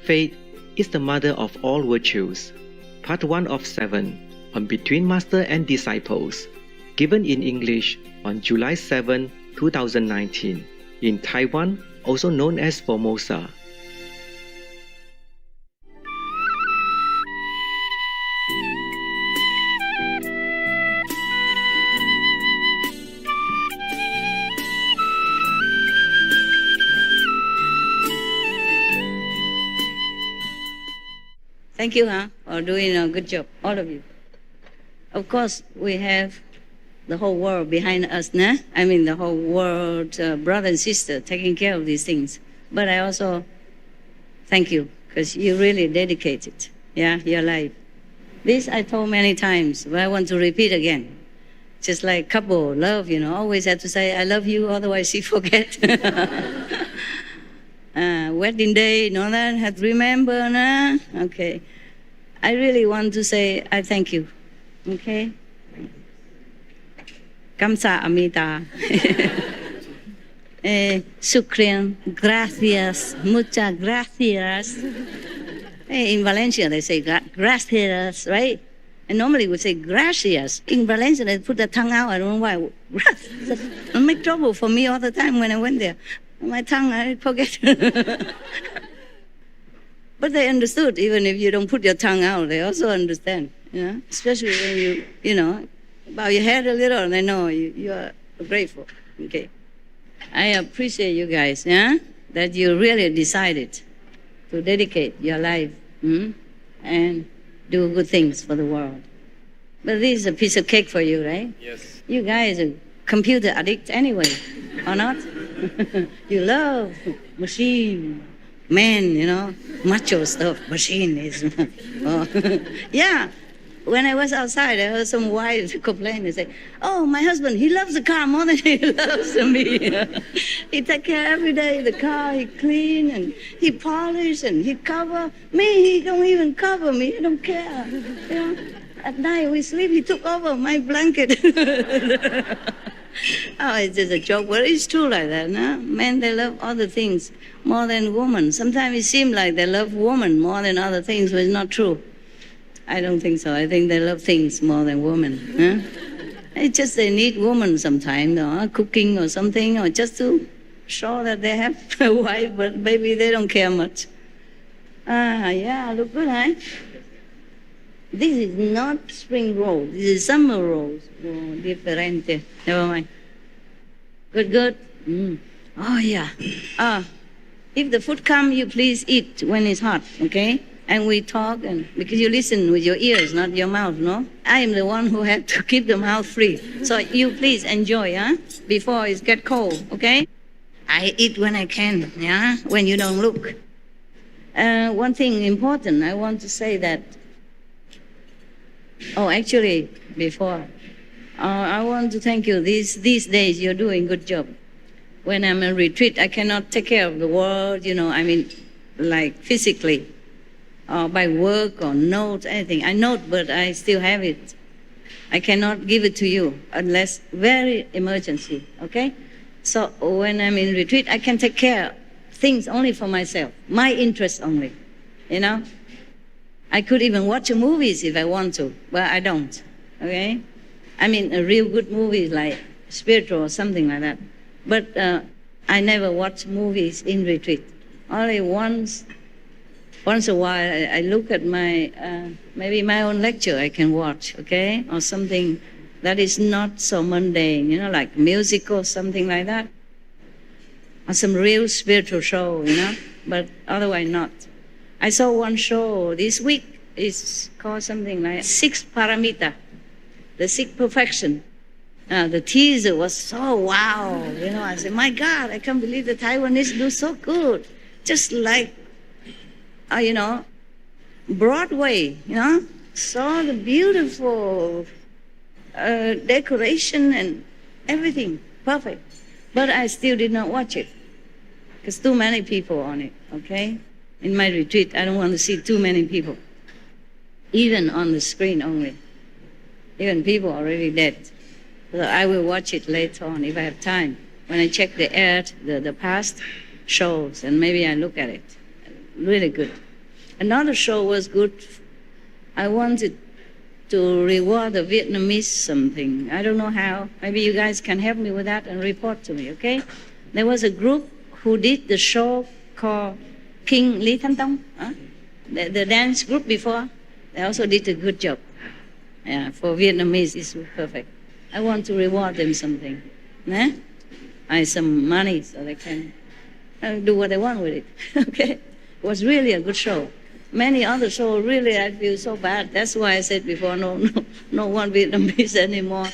Faith is the mother of all virtues. Part 1 of 7 on Between Master and Disciples, given in English on July 7, 2019, in Taiwan, also known as Formosa. Thank you, for doing a good job, all of you. Of course, we have the whole world behind us, nah? I mean, the whole world, brother and sister, taking care of these things. But I also thank you, because you really dedicated, your life. This I told many times, but I want to repeat again. Just like couple, love, always have to say, I love you, otherwise she forget. Wedding day, that, have to remember, nah? Okay. I really want to say, I thank you, okay? Kamsa Amita. Sukrian, gracias, muchas gracias. In Valencia, they say gracias, right? And normally we say gracias. In Valencia, they put the tongue out. I don't know why. It make trouble for me all the time when I went there. My tongue, I forget. But they understood, even if you don't put your tongue out, they also understand, especially when you bow your head a little, they know you are grateful, okay? I appreciate you guys, that you really decided to dedicate your life and do good things for the world. But this is a piece of cake for you, right? Yes. You guys are computer addicts anyway, or not? You love machine, man, macho stuff, machine is. Yeah. When I was outside, I heard some wives complain and say, oh, my husband, he loves the car more than he loves me. He take care every day of the car, he clean and he polish and he cover. Me, he don't even cover me, he don't care. At night we sleep, he took over my blanket. Oh, it's just a joke, but it's true like that, no? Men, they love other things more than women. Sometimes it seems like they love women more than other things, but it's not true. I don't think so. I think they love things more than women. It's just they need women sometimes, cooking or something, or just to show that they have a wife, but maybe they don't care much. Look good, huh? This is not spring roll. This is summer rolls. Oh, diferente. Never mind. Good. Oh, yeah. If the food comes, you please eat when it's hot, okay? And we talk, and because you listen with your ears, not your mouth, no? I am the one who had to keep the mouth free. So you please enjoy, before it gets cold, okay? I eat when I can, when you don't look. One thing important, I want to say that. Oh, actually, before, I want to thank you. These days, you're doing a good job. When I'm in retreat, I cannot take care of the world, like physically. Or by work or notes, anything. I note, but I still have it. I cannot give it to you unless very emergency, okay? So when I'm in retreat, I can take care of things only for myself, my interest only, I could even watch movies if I want to, but I don't, okay? I mean, a real good movie like spiritual or something like that. But I never watch movies in retreat. Only once a while, I look at maybe my own lecture I can watch, okay? Or something that is not so mundane, like musical, something like that. Or some real spiritual show, but otherwise not. I saw one show this week. It's called something like Six Paramita, the Six Perfection. The teaser was so wow, I said, my God, I can't believe the Taiwanese do so good. Just like, Broadway, saw the beautiful decoration and everything, perfect. But I still did not watch it, because too many people on it, okay? In my retreat, I don't want to see too many people, even on the screen only. Even people already dead. So I will watch it later on if I have time. When I check the past shows, and maybe I look at it. Really good. Another show was good. I wanted to reward the Vietnamese something. I don't know how. Maybe you guys can help me with that and report to me, okay? There was a group who did the show called King Lý Thánh Tông, the dance group before. They also did a good job. Yeah, for Vietnamese, it's perfect. I want to reward them something. Some money so they can do what they want with it. Okay? It was really a good show. Many other shows, really, I feel so bad. That's why I said before, no one Vietnamese anymore.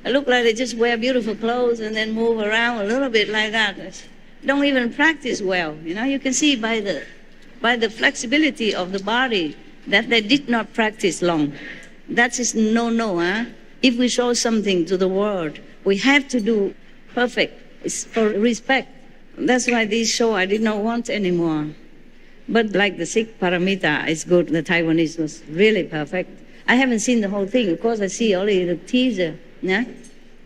I look like they just wear beautiful clothes and then move around a little bit like that. Don't even practice well. You can see by the flexibility of the body that they did not practice long. That is no, huh? If we show something to the world, we have to do perfect. It's for respect. That's why this show I did not want anymore. But like the Sikh Paramita is good. The Taiwanese was really perfect. I haven't seen the whole thing. Of course, I see only the teaser, yeah?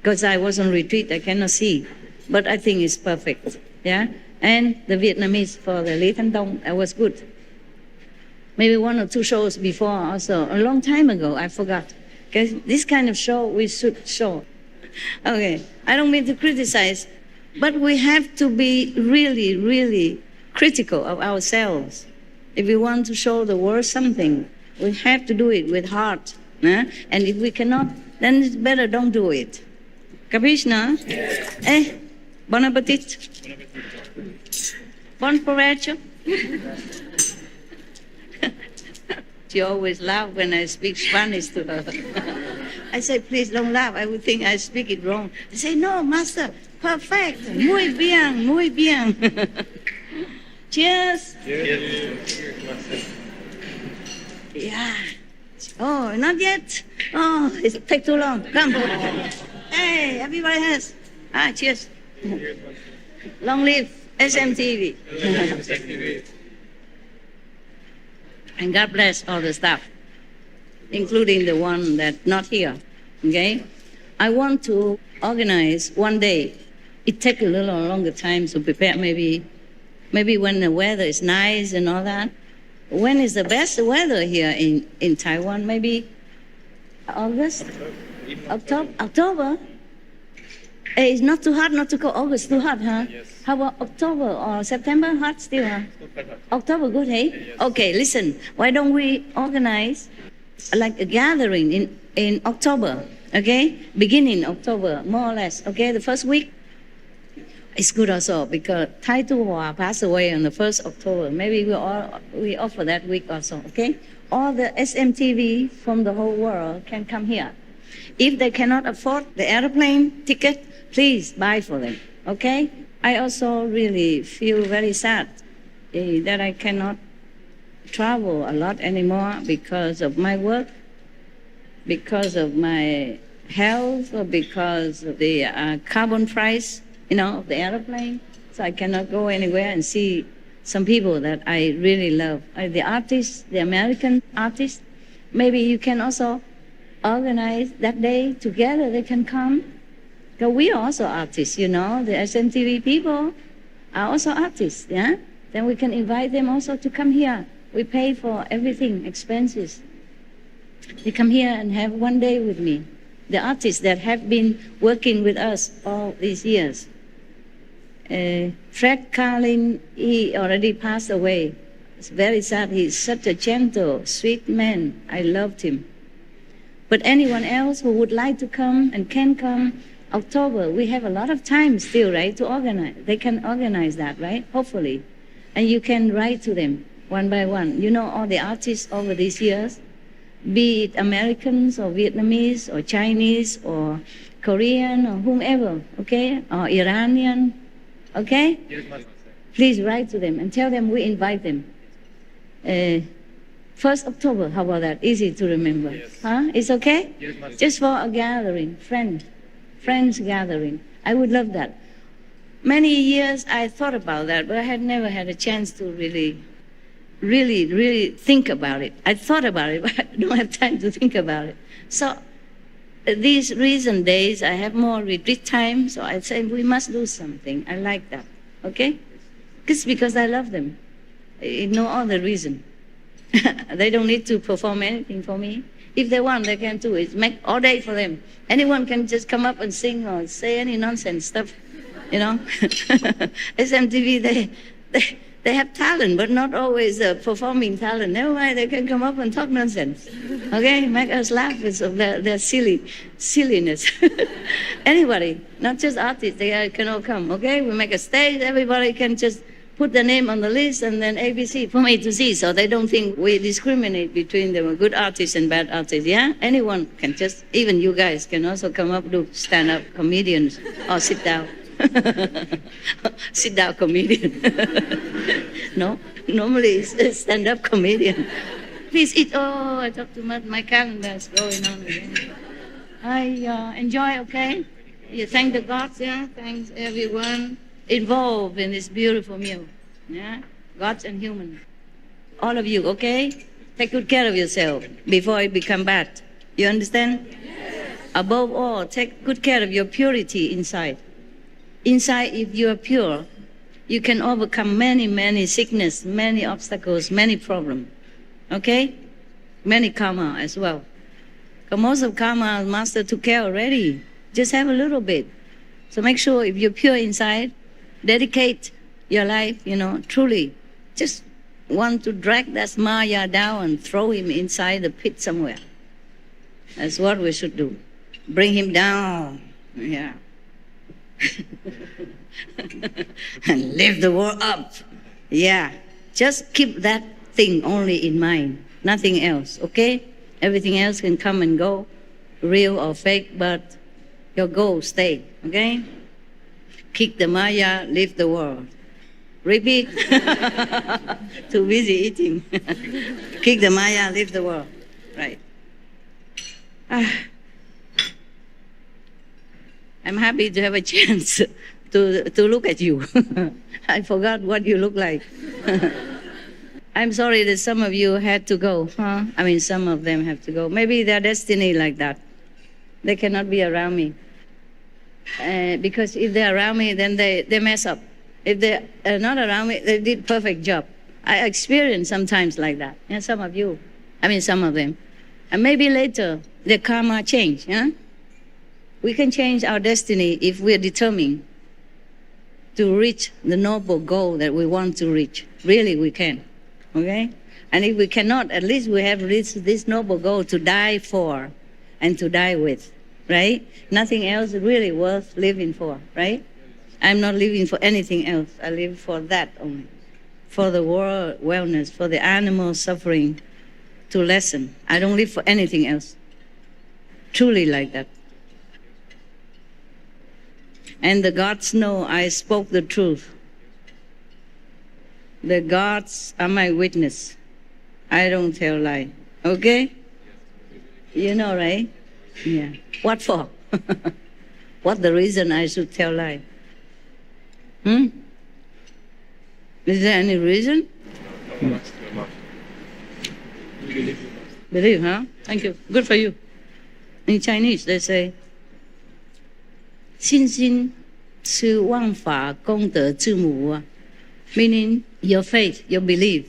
Because I was on retreat, I cannot see. But I think it's perfect, yeah? And the Vietnamese for the Lý Thánh Tông, that was good. Maybe 1 or 2 shows before also, a long time ago, I forgot. Okay, this kind of show we should show. Okay, I don't mean to criticize, but we have to be really, really critical of ourselves. If we want to show the world something, we have to do it with heart. And if we cannot, then it's better don't do it. Capisce, no? Bon appetit. Bon provecho. She always laughs when I speak Spanish to her. I say, please don't laugh. I would think I speak it wrong. I say, no, master, perfect. Muy bien, muy bien. Cheers. Cheers. Yeah. Oh, not yet. Oh, it takes too long. Come. Hey, everybody has. Cheers. Long live SMTV. And God bless all the staff, including the one that's not here, okay? I want to organize one day. It takes a little longer time to prepare, maybe when the weather is nice and all that. When is the best weather here in Taiwan? Maybe August? October? It's not too hot, not too cold. August too hot, huh? Yes. How about October or September? Hot still, huh? October, good, hey? Yes. Okay, listen. Why don't we organize like a gathering in October, okay? Beginning October, more or less, okay? The first week. It's good also because Tai Tu Hua passed away on the 1st October. Maybe we offer that week also, okay? All the SMTV from the whole world can come here. If they cannot afford the airplane ticket, please buy for them, okay? I also really feel very sad that I cannot travel a lot anymore because of my work, because of my health, or because of the carbon price, of the airplane. So I cannot go anywhere and see some people that I really love. The artists, the American artists, maybe you can also organize that day together. They can come. Because we are also artists, the SMTV people are also artists, yeah? Then we can invite them also to come here. We pay for everything, expenses. They come here and have one day with me. The artists that have been working with us all these years. Fred Carlin, he already passed away. It's very sad. He's such a gentle, sweet man. I loved him. But anyone else who would like to come and can come, October, we have a lot of time still, right, to organize. They can organize that, right, hopefully. And you can write to them one by one. All the artists over these years, be it Americans or Vietnamese or Chinese or Korean or whomever, okay, or Iranian, okay? Yes, Master. Please write to them and tell them we invite them. 1st October, how about that? Easy to remember. Yes. Huh? It's okay? Yes, Master. Just for a gathering, friends gathering. I would love that. Many years I thought about that, but I had never had a chance to really think about it. I thought about it, but I don't have time to think about it. So these recent days, I have more retreat time, so I say we must do something. I like that, okay? It's because I love them. No other reason. They don't need to perform anything for me. If they want, they can do it. Make all day for them. Anyone can just come up and sing or say any nonsense stuff, you know. SMTV, they have talent, but not always performing talent. Never mind, they can come up and talk nonsense. Okay, make us laugh with their silliness. Anybody, not just artists, they can all come. Okay, we make a stage. Everybody can just put the name on the list and then ABC from A to Z, so they don't think we discriminate between the good artists and bad artists. Yeah, anyone can just, even you guys can also come up, do stand-up comedians or sit down. Sit down comedian. No, normally it's stand-up comedian. Please eat. Oh, I talk too much. My calendar is going on again. I enjoy, okay? You thank the gods, yeah? Thanks everyone involved in this beautiful meal. Yeah? Gods and humans. All of you, okay? Take good care of yourself before it become bad. You understand? Yes. Above all, take good care of your purity inside. Inside, if you are pure, you can overcome many, many sickness, many obstacles, many problems. Okay? Many karma as well. Because most of karma, Master took care already. Just have a little bit. So make sure if you're pure inside, dedicate your life, you know, truly. Just want to drag that Maya down and throw him inside the pit somewhere. That's what we should do. Bring him down. Yeah. And lift the world up. Yeah. Just keep that thing only in mind. Nothing else, okay? Everything else can come and go, real or fake, but your goal stay, okay? Kick the Maya, lift the world. Repeat. Too busy eating. Kick the Maya, lift the world. Right. I'm happy to have a chance to look at you. I forgot what you look like. I'm sorry that some of you had to go, huh? I mean, some of them have to go. Maybe their destiny like that. They cannot be around me. Because if they're around me, then they mess up. If they're not around me, they did perfect job. I experience sometimes like that. And some of you, I mean, some of them. And maybe later, the karma change, huh? We can change our destiny if we're determined to reach the noble goal that we want to reach. Really, we can, okay? And if we cannot, at least we have reached this noble goal to die for and to die with, right? Nothing else really worth living for, right? I'm not living for anything else. I live for that only, for the world wellness, for the animal suffering to lessen. I don't live for anything else. Truly like that. And the gods know I spoke the truth. The gods are my witness. I don't tell lie. Okay? You know, right? Yeah. What for? What the reason I should tell lie? Is there any reason? Believe, huh? Thank you. Good for you. In Chinese, they say, 信心是万法功德之母, meaning your faith, your belief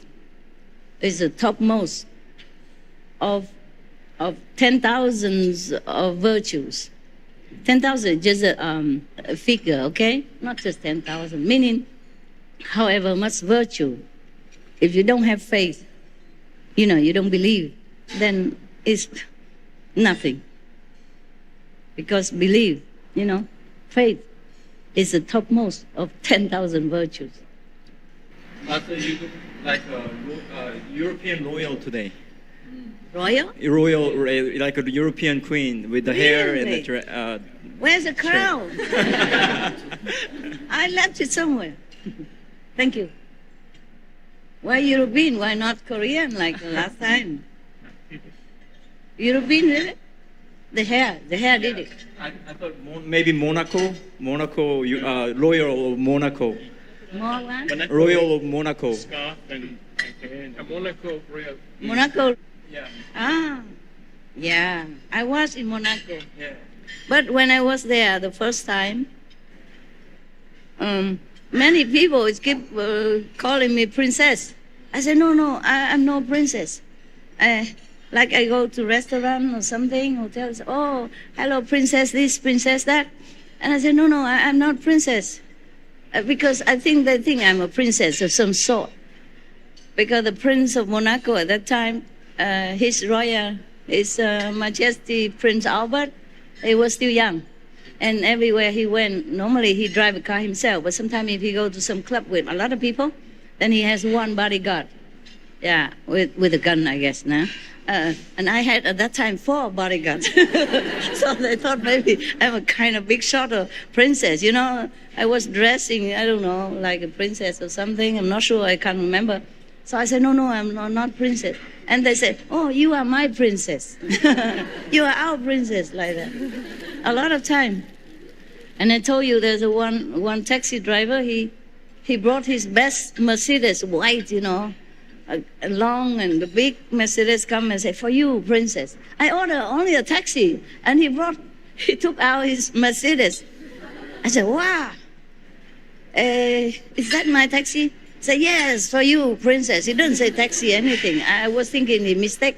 is the topmost of 10,000s of virtues. 10,000 is just a figure, okay? Not just 10,000, meaning however much virtue. If you don't have faith, you know, you don't believe, then it's nothing. Because believe, you know, faith is the topmost of 10,000 virtues. Master, you look like a European royal today. Royal? Royal, like a European queen with the hair and the dress. Where's the crown? I left it somewhere. Thank you. Why European? Why not Korean like the last time? European, really? The hair did it. I thought maybe Monaco, royal of Monaco. More what? Royal of Monaco. Scarf and Monaco royal. Monaco. Yeah. Ah, yeah. I was in Monaco. Yeah. But when I was there the first time, many people keep calling me princess. I said, no, I'm no princess. Like I go to restaurant or something, hotels, oh, hello, princess this, princess that. And I said, no, I'm not princess. Because I think they think I'm a princess of some sort. Because the Prince of Monaco at that time, His Majesty Prince Albert, he was still young. And everywhere he went, normally he drive a car himself, but sometimes if he go to some club with a lot of people, then he has one bodyguard. Yeah, with a gun, I guess, now. And I had, at that time, 4 bodyguards. So they thought maybe I'm a kind of big shot of princess, you know. I was dressing, I don't know, like a princess or something. I'm not sure, I can't remember. So I said, no, I'm not princess. And they said, oh, you are my princess. You are our princess, like that. A lot of time. And I told you there's one taxi driver, he brought his best Mercedes, white, you know, a long and the big Mercedes come and say, for you, princess. I ordered only a taxi, and he took out his Mercedes. I said, wow, is that my taxi? He said, yes, for you, princess. He didn't say taxi anything. I was thinking he mistake.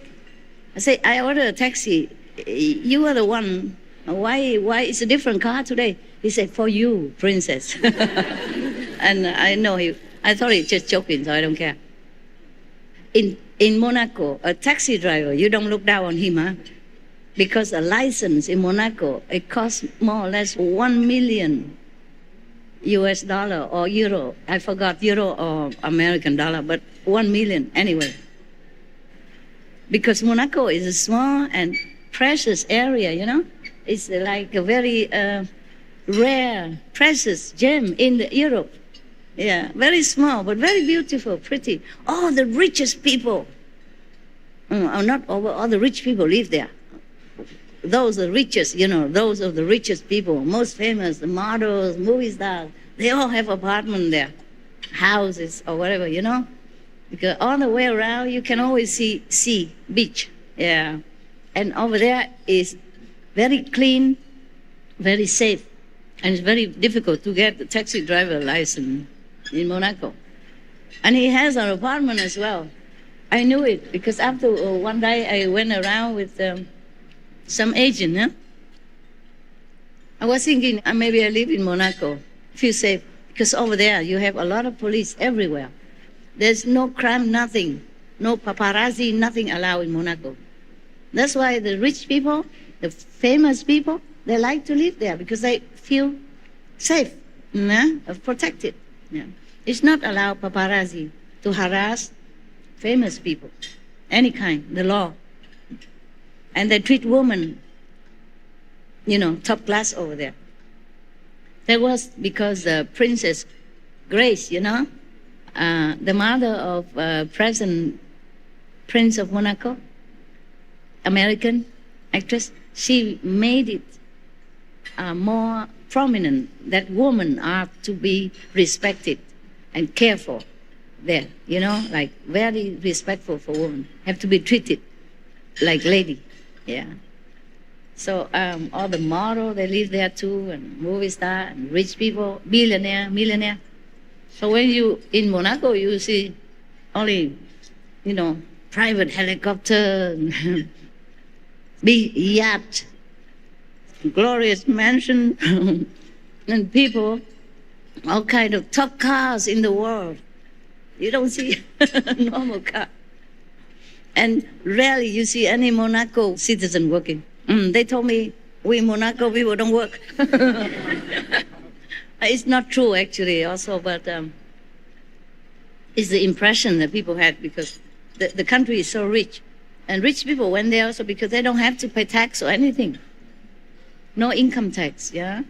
I said, I ordered a taxi. You are the one. Why it's a different car today? He said, for you, princess. And I know I thought he was just joking, so I don't care. In Monaco, a taxi driver, you don't look down on him, huh? Because a license in Monaco, it costs more or less $1 million US or euro. I forgot euro or American dollar, but 1 million anyway. Because Monaco is a small and precious area, you know? It's like a very rare, precious gem in Europe. Yeah, very small, but very beautiful, pretty. All the richest people, not all the rich people live there. Those are the richest, you know, those are the richest people, most famous, the models, movie stars, they all have apartments there, houses or whatever, you know. Because all the way around, you can always see beach, yeah. And over there is very clean, very safe, and it's very difficult to get the taxi driver license in Monaco. And he has an apartment as well. I knew it because after one day I went around with some agent. Huh? I was thinking maybe I live in Monaco, feel safe, because over there you have a lot of police everywhere. There's no crime, nothing, no paparazzi, nothing allowed in Monaco. That's why the rich people, the famous people, they like to live there because they feel safe, protected. Yeah. It's not allowed paparazzi to harass famous people, any kind, the law. And they treat women, you know, top class over there. That was because Princess Grace, you know, the mother of present Prince of Monaco, American actress, she made it more prominent that women are to be respected and cared for there, you know, like very respectful for women, have to be treated like lady, yeah. So all the models, they live there too, and movie star, and rich people, millionaire. So when you, in Monaco, you see only, you know, private helicopter, big yacht, glorious mansion, and people, all kind of top cars in the world. You don't see a normal car. And rarely you see any Monaco citizen working. They told me, we Monaco people don't work. It's not true actually also, but it's the impression that people had because the country is so rich. And rich people went there also because they don't have to pay tax or anything. No income tax, yeah?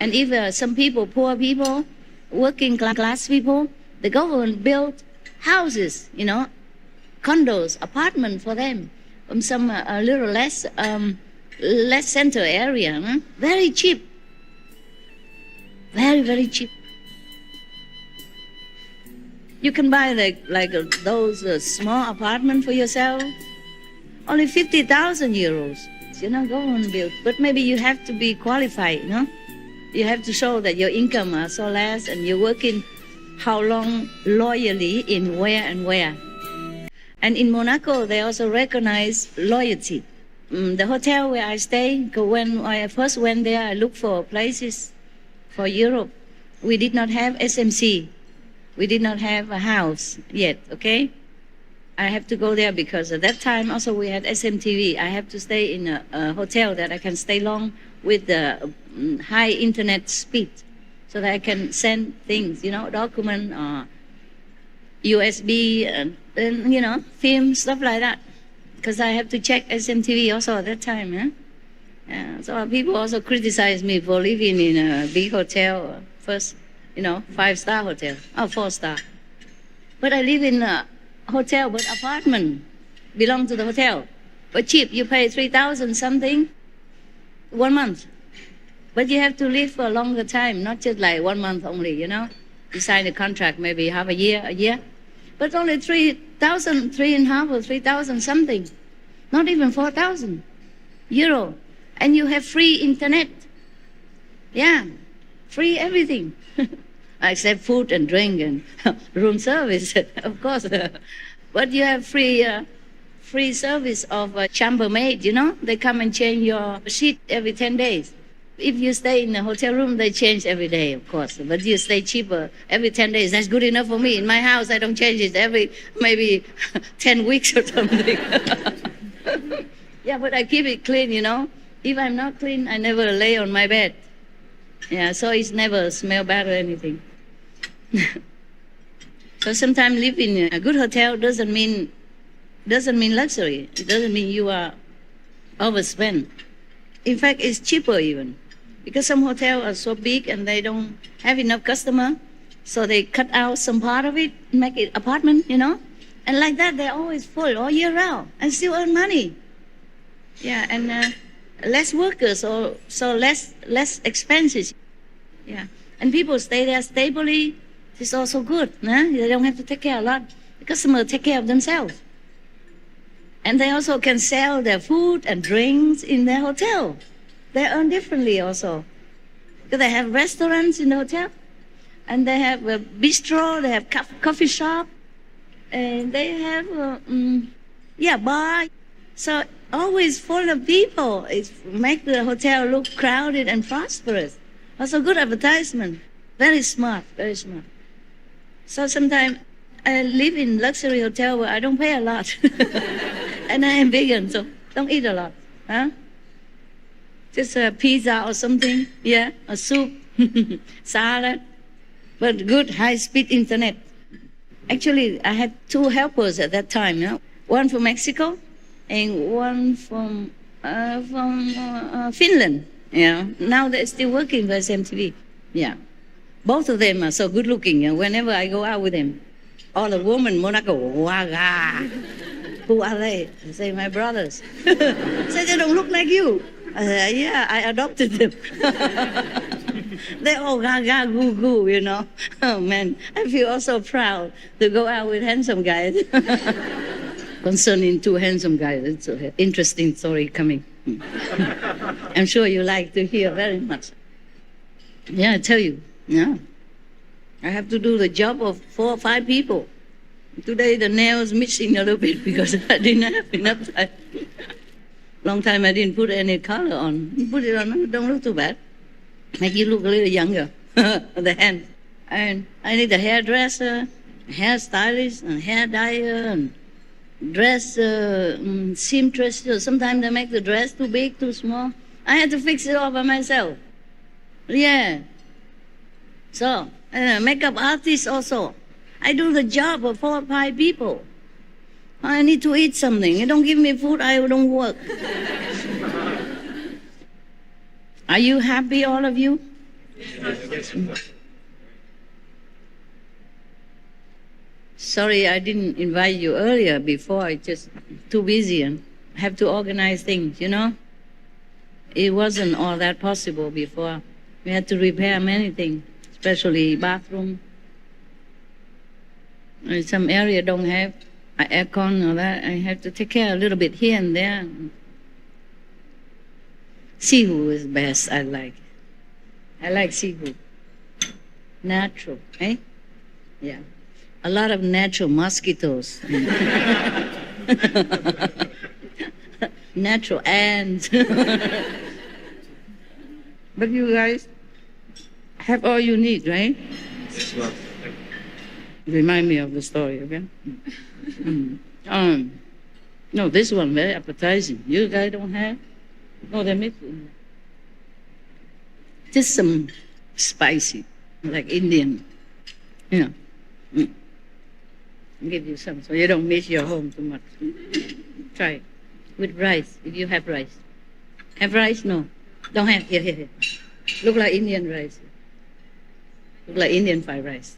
And if some people, poor people, working class people, the government built houses, you know, condos, apartments for them, from some a little less center area, very cheap, very cheap. You can buy like those small apartments for yourself, only 50,000 euros. You know, government built, but maybe you have to be qualified, you know. You have to show that your income are so less and you're working how long loyally in where and where. And in Monaco, they also recognize loyalty. The hotel where I stay, when I first went there, I looked for places for Europe. We did not have SMC. We did not have a house yet, okay? I have to go there because at that time also we had SMTV. I have to stay in a hotel that I can stay long with the high internet speed so that I can send things, document or USB and film, stuff like that. Because I have to check SMTV also at that time. So people also criticize me for living in a big hotel, first, 5-star hotel, or 4-star. But I live in a hotel, but apartment belong to the hotel. But cheap, you pay 3,000 something 1 month. But you have to live for a longer time, not just like 1 month only, You sign a contract maybe half a year. But only 3,000, 3.5 or 3,000 something. Not even 4,000 euro. And you have free internet. Yeah, free everything. Except food and drink and room service, of course. But you have free service of a chambermaid, They come and change your sheet every 10 days. If you stay in a hotel room, they change every day, of course. But you stay cheaper every 10 days. That's good enough for me. In my house, I don't change it every maybe 10 weeks or something. Yeah, but I keep it clean, If I'm not clean, I never lay on my bed. Yeah, so it's never smell bad or anything. So sometimes living in a good hotel doesn't mean luxury. It doesn't mean you are overspent. In fact, it's cheaper even. Because some hotels are so big and they don't have enough customer, so they cut out some part of it, make it apartment, And like that, they're always full all year round and still earn money. Yeah, and less workers, so less expenses. Yeah, and people stay there stably. It's also good. They don't have to take care a lot. The customers take care of themselves. And they also can sell their food and drinks in their hotel. They earn differently also. Because they have restaurants in the hotel. And they have a bistro, they have coffee shop. And they have, bar. So always full of people. It makes the hotel look crowded and prosperous. Also good advertisement. Very smart, very smart. So sometimes I live in luxury hotel where I don't pay a lot. And I am vegan, so don't eat a lot. Just a pizza or something, a soup, salad, but good high-speed internet. Actually, I had 2 helpers at that time, one from Mexico and one from Finland. Now they're still working for SMTV. Yeah, both of them are so good-looking. Whenever I go out with them, all the women in Monaco, waga. Who are they? I say, my brothers. Say, they don't look like you. I say, yeah, I adopted them. They all gaga, goo, goo, Oh, man, I feel also proud to go out with handsome guys. Concerning 2 handsome guys, it's an interesting story coming. I'm sure you like to hear very much. Yeah, I tell you, I have to do the job of 4 or 5 people. Today the nails missing a little bit because I didn't have enough time. Long time I didn't put any color on. You put it on, don't look too bad. Make you look a little younger. The hand. And I need a hairdresser, hairstylist, and hair dyer, and dress seamstress. Sometimes they make the dress too big, too small. I had to fix it all by myself. Yeah. So, makeup artist also. I do the job of 4 or 5 people. I need to eat something. You don't give me food, I don't work. Are you happy, all of you? Yes. Sorry, I didn't invite you earlier before. I just too busy and have to organize things, It wasn't all that possible before. We had to repair many things, especially bathroom. Some area don't have aircon or that. I have to take care a little bit here and there. Seafood is best, I like. I like seafood. Natural, eh? Yeah. A lot of natural mosquitoes. Natural ants. But you guys have all you need, right? Yes, Master. Remind me of the story, okay? No, this one very appetizing. You guys don't have? No, they're missing. Just some spicy, like Indian. You know. I'll give you some so you don't miss your home too much. Try it. With rice, if you have rice. Have rice? No. Don't have. Here. Look like Indian rice. Look like Indian fried rice.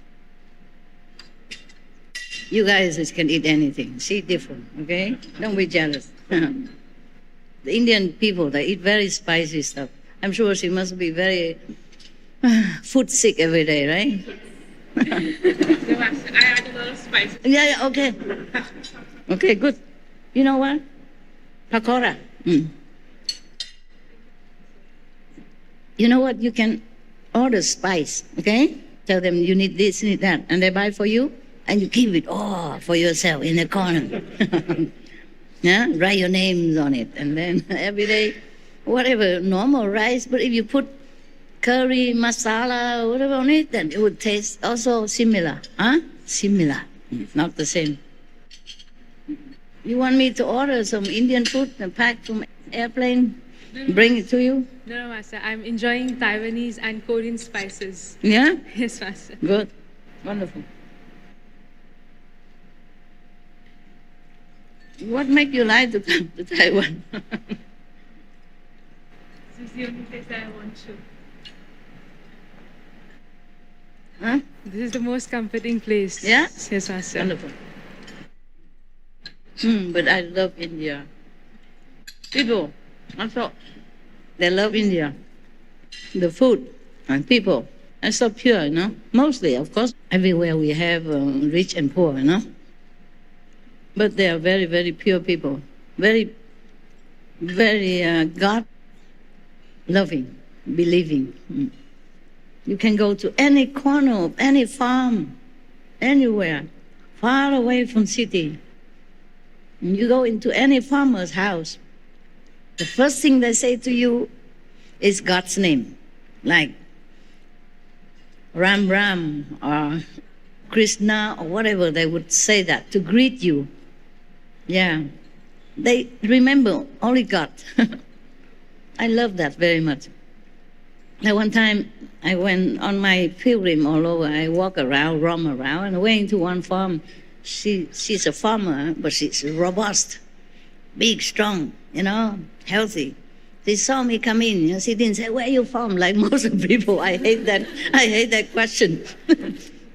You guys can eat anything. See different, okay? Don't be jealous. The Indian people, they eat very spicy stuff. I'm sure she must be very food sick every day, right? I add a little spice. Yeah, okay. Okay, good. You know what? Pakora. You know what? You can order spice, okay? Tell them you need this, need that, and they buy for you, and you keep it all for yourself in the corner. Yeah, write your names on it, and then every day, whatever, normal rice, but if you put curry, masala, whatever on it, then it would taste also similar. Huh? Similar, not the same. You want me to order some Indian food and pack from airplane, bring it to you? No, Master. I'm enjoying Taiwanese and Korean spices. Yeah? Yes, Master. Good. Wonderful. What make you like to come to Taiwan? This is the only place that I want to. Huh? This is the most comforting place. Yeah? Yes, Master. Wonderful. But I love India. People, also, they love India. The food and people are so pure, you know. Mostly, of course, everywhere we have rich and poor, you know. But they are very, very pure people. Very, very God-loving, believing. You can go to any corner of any farm, anywhere, far away from city. And you go into any farmer's house, the first thing they say to you is God's name, like Ram Ram or Krishna or whatever, they would say that to greet you. Yeah. They remember only God. I love that very much. Now, one time I went on my pilgrim all over. I walk around, roam around, and I went into one farm. She's a farmer, but she's robust, big, strong, you know, healthy. She saw me come in, and she didn't say, "Where are you from?" Like most people. I hate that question.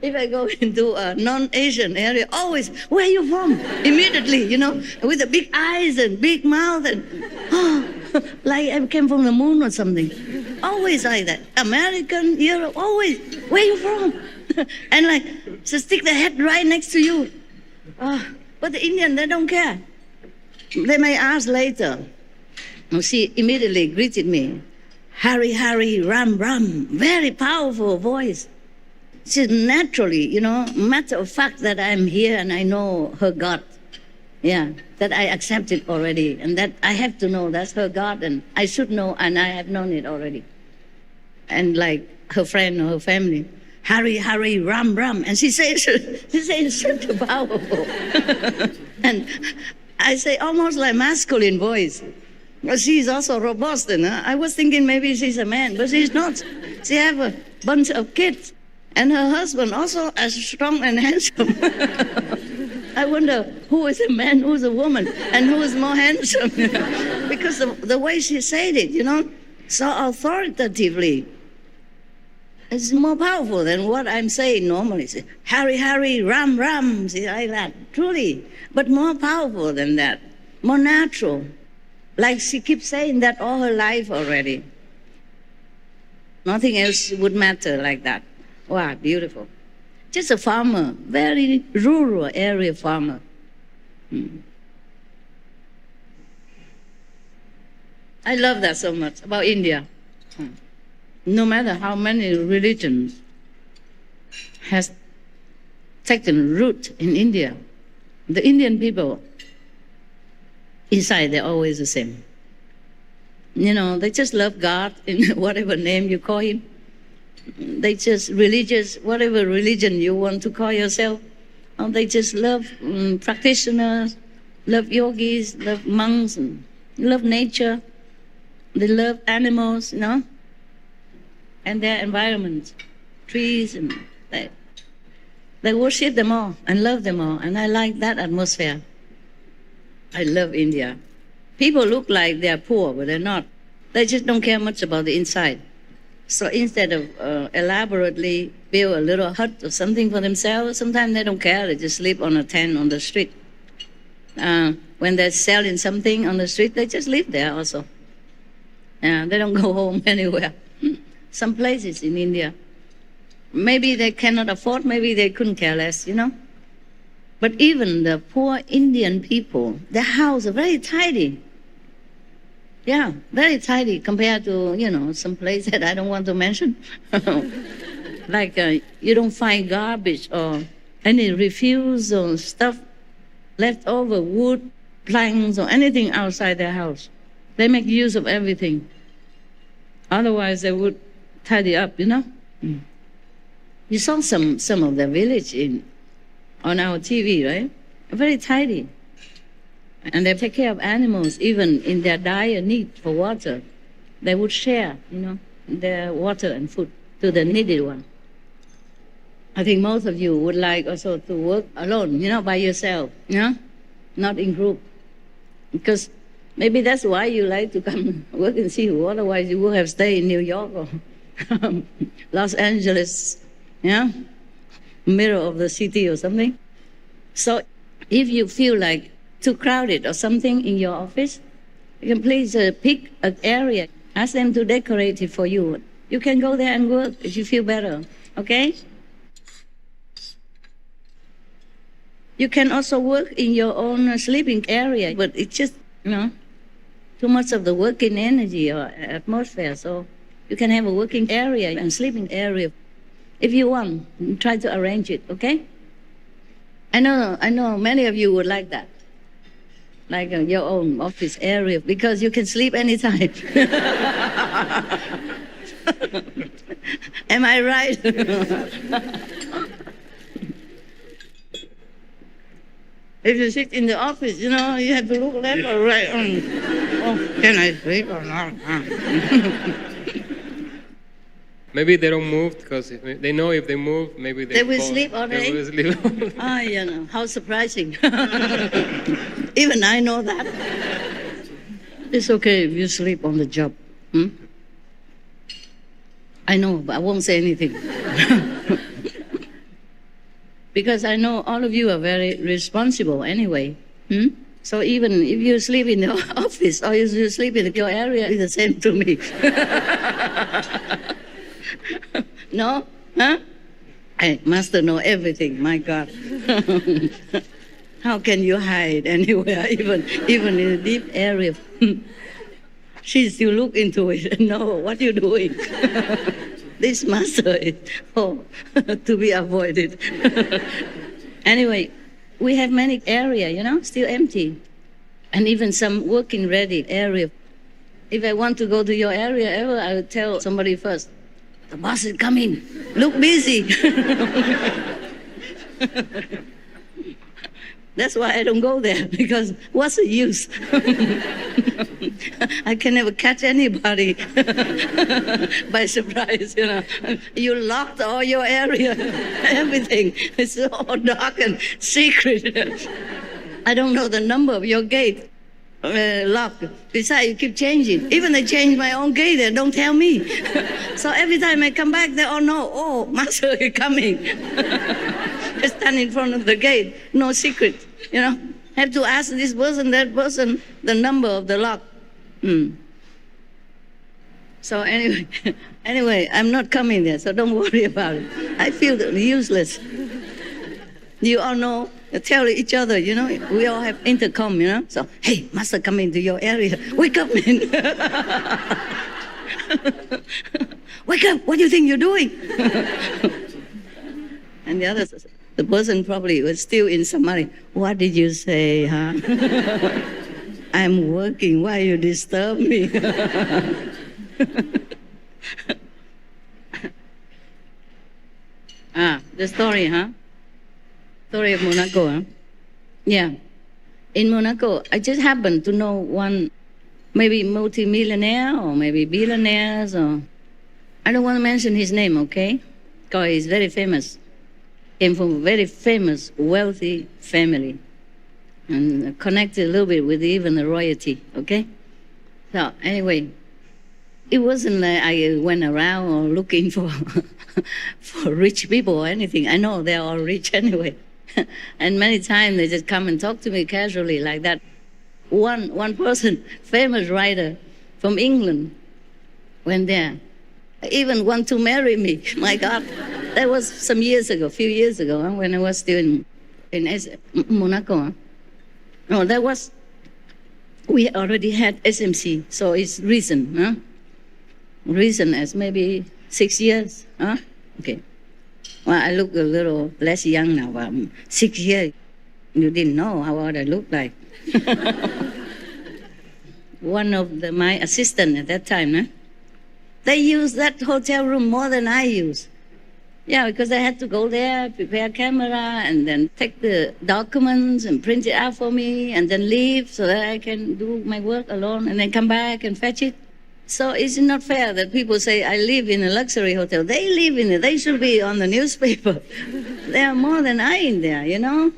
If I go into a non-Asian area, always, "Where are you from?" Immediately, you know, with the big eyes and big mouth and, like I came from the moon or something. Always like that. American, Europe, always, "Where are you from?" And like, so stick the head right next to you. But the Indian, they don't care. They may ask later. She immediately greeted me. "Hari, Hari, Ram, Ram." Very powerful voice. She's naturally, you know, matter of fact that I'm here and I know her God. Yeah, that I accept it already. And that I have to know that's her God and I should know and I have known it already. And like her friend or her family, "Hari, Hari, Ram, Ram." And she says such a powerful. And I say almost like masculine voice. Well, she's also robust, you know. I was thinking maybe she's a man, but she's not. She have a bunch of kids. And her husband also as strong and handsome. I wonder who is a man, who's a woman, and who is more handsome. Because the way she said it, you know, so authoritatively. It's more powerful than what I'm saying normally. Say, "Hari, Hari, Ram, Ram." See, like that, truly. But more powerful than that, more natural. Like she keeps saying that all her life already. Nothing else would matter like that. Wow, beautiful. Just a farmer, very rural area farmer. I love that so much about India. No matter how many religions has taken root in India, the Indian people inside they're always the same. You know, they just love God in whatever name you call Him. They just religious, whatever religion you want to call yourself. They just love practitioners, love yogis, love monks, and love nature. They love animals, you know, and their environment, trees, and they worship them all and love them all. And I like that atmosphere. I love India. People look like they're poor, but they're not. They just don't care much about the inside. So instead of elaborately build a little hut or something for themselves, sometimes they don't care. They just sleep on a tent on the street. When they're selling something on the street, they just live there also. They don't go home anywhere. Some places in India, maybe they cannot afford, maybe they couldn't care less, you know. But even the poor Indian people, their houses are very tidy. Yeah, very tidy compared to, you know, some place that I don't want to mention. Like you don't find garbage or any refuse or stuff, leftover wood, planks or anything outside their house. They make use of everything. Otherwise, they would tidy up, you know. You saw some of the village on our TV, right? Very tidy. And they take care of animals, even in their dire need for water. They would share, you know, their water and food to the needy one. I think most of you would like also to work alone, you know, by yourself, you know, not in group. Because maybe that's why you like to come work in Seoul. Otherwise, you would have stayed in New York or Los Angeles, yeah, middle of the city or something. So if you feel like too crowded or something in your office, you can please pick an area. Ask them to decorate it for you. You can go there and work if you feel better, okay? You can also work in your own sleeping area, but it's just, you know, too much of the working energy or atmosphere. So you can have a working area and sleeping area. If you want, try to arrange it, okay? I know many of you would like that. Like your own office area, because you can sleep anytime. Am I right? If you sit in the office, you know, you have to look left or right. Oh, can I sleep or not? Maybe they don't move because they know if they move, maybe They will fall. sleep all day? They will sleep all day. Ah, you know, how surprising. Even I know that. It's okay if you sleep on the job. I know, but I won't say anything. Because I know all of you are very responsible anyway. So even if you sleep in the office or you sleep in your area, it's the same to me. No? Huh? Hey, Master know everything, my God. How can you hide anywhere, even in a deep area? She still look into it and know what you're doing. This Master is to be avoided. Anyway, we have many areas, you know, still empty. And even some working ready area. If I want to go to your area I will tell somebody first, the boss is coming, look busy. That's why I don't go there, because what's the use? I can never catch anybody by surprise, you know. You locked all your area, everything. It's all dark and secret. I don't know the number of your gate. Locked. Besides, you keep changing. Even I change my own gate, they don't tell me. So every time I come back, they all know, oh, Master is coming. I stand in front of the gate, no secret, you know. Have to ask this person, that person, the number of the lock. So anyway, I'm not coming there, so don't worry about it. I feel useless. You all know, tell each other, you know, we all have intercom, you know. So, hey, Master coming to your area. Wake up, man. Wake up, what do you think you're doing? And the person probably was still in Somali. What did you say, huh? I'm working. Why you disturb me? The story, huh? Story of Monaco, huh? Yeah. In Monaco, I just happened to know one, maybe multi-millionaire or maybe billionaires, or I don't want to mention his name, okay? Because he's very famous. Came from a very famous, wealthy family, and connected a little bit with even the royalty, okay? So anyway, it wasn't like I went around or looking for for rich people or anything. I know they're all rich anyway. And many times they just come and talk to me casually like that. One person, famous writer from England, went there. Even want to marry me. My God, that was some years ago, a few years ago, when I was still in Monaco. No, that was, we already had SMC, so it's recent, huh? Recent as maybe 6 years, huh? Okay. Well, I look a little less young now, but 6 years, you didn't know how old I looked like. One of my assistants at that time, huh? They used that hotel room more than I use. Yeah, because I had to go there, prepare camera, and then take the documents and print it out for me, and then leave so that I can do my work alone, and then come back and fetch it. So it's not fair that people say, I live in a luxury hotel. They live in it. They should be on the newspaper. There are more than I in there, you know?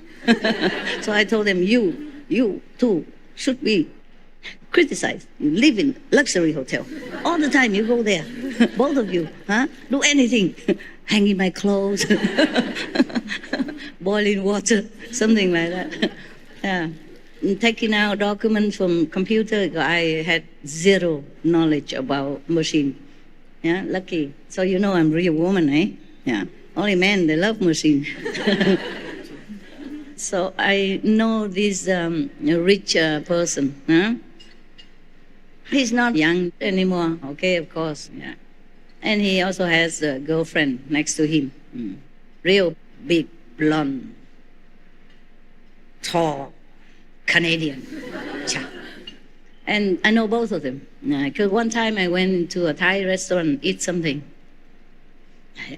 So I told them, you too should be criticized. You live in luxury hotel. All the time you go there. Both of you, huh? Do anything. Hanging my clothes. Boiling water. Something like that. Yeah. Taking out documents from computer, I had zero knowledge about machine. Yeah, lucky. So you know I'm a real woman, eh? Yeah. Only men, they love machine. So I know this rich person, huh? He's not young anymore, okay, of course, yeah. And he also has a girlfriend next to him. Real big, blonde, tall, Canadian. And I know both of them. Because one time I went to a Thai restaurant, eat something.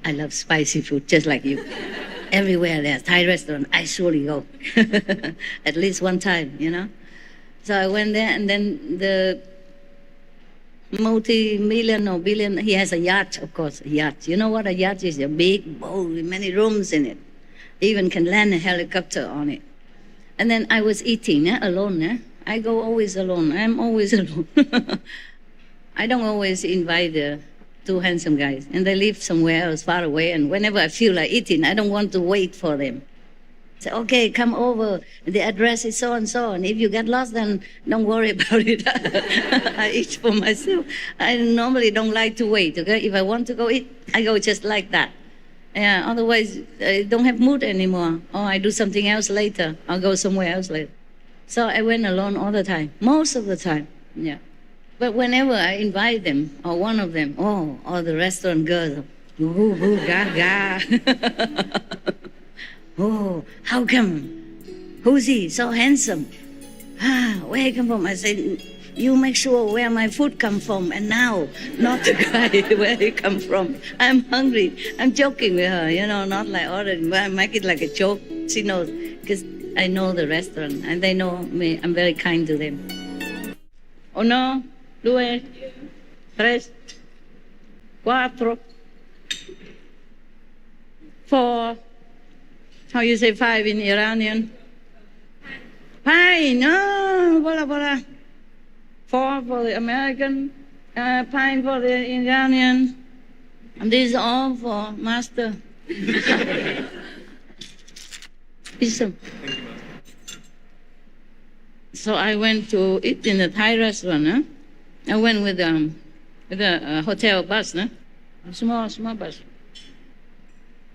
I love spicy food, just like you. Everywhere there's Thai restaurant, I surely go. At least one time, you know. So I went there, and then the multi-million or billion, he has a yacht, of course, a yacht. You know what a yacht is? A big boat with many rooms in it. Even can land a helicopter on it. And then I was eating alone. I go always alone. I'm always alone. I don't always invite the two handsome guys. And they live somewhere else far away. And whenever I feel like eating, I don't want to wait for them. Say, okay, come over. The address is so and so. And if you get lost, then don't worry about it. I eat for myself. I normally don't like to wait. Okay, if I want to go eat, I go just like that. Yeah, otherwise, I don't have mood anymore. Or I do something else later. I'll go somewhere else later. So I went alone all the time, most of the time, yeah. But whenever I invite them, or one of them, or the restaurant girls, ooh, gaga. Oh, how come? Who's he? So handsome. Where he come from? I said, you make sure where my food come from, and now, not the guy where he come from. I'm hungry. I'm joking with her, you know, not like ordering, but I make it like a joke. She knows, because I know the restaurant, and they know me. I'm very kind to them. Uno, due, tres, cuatro, four. How you say 5 in Iranian? Pine, voila. 4 for the American, pine for the Iranian, and these are all for master. Listen. So I went to eat in a Thai restaurant. I went with a hotel bus, a small bus.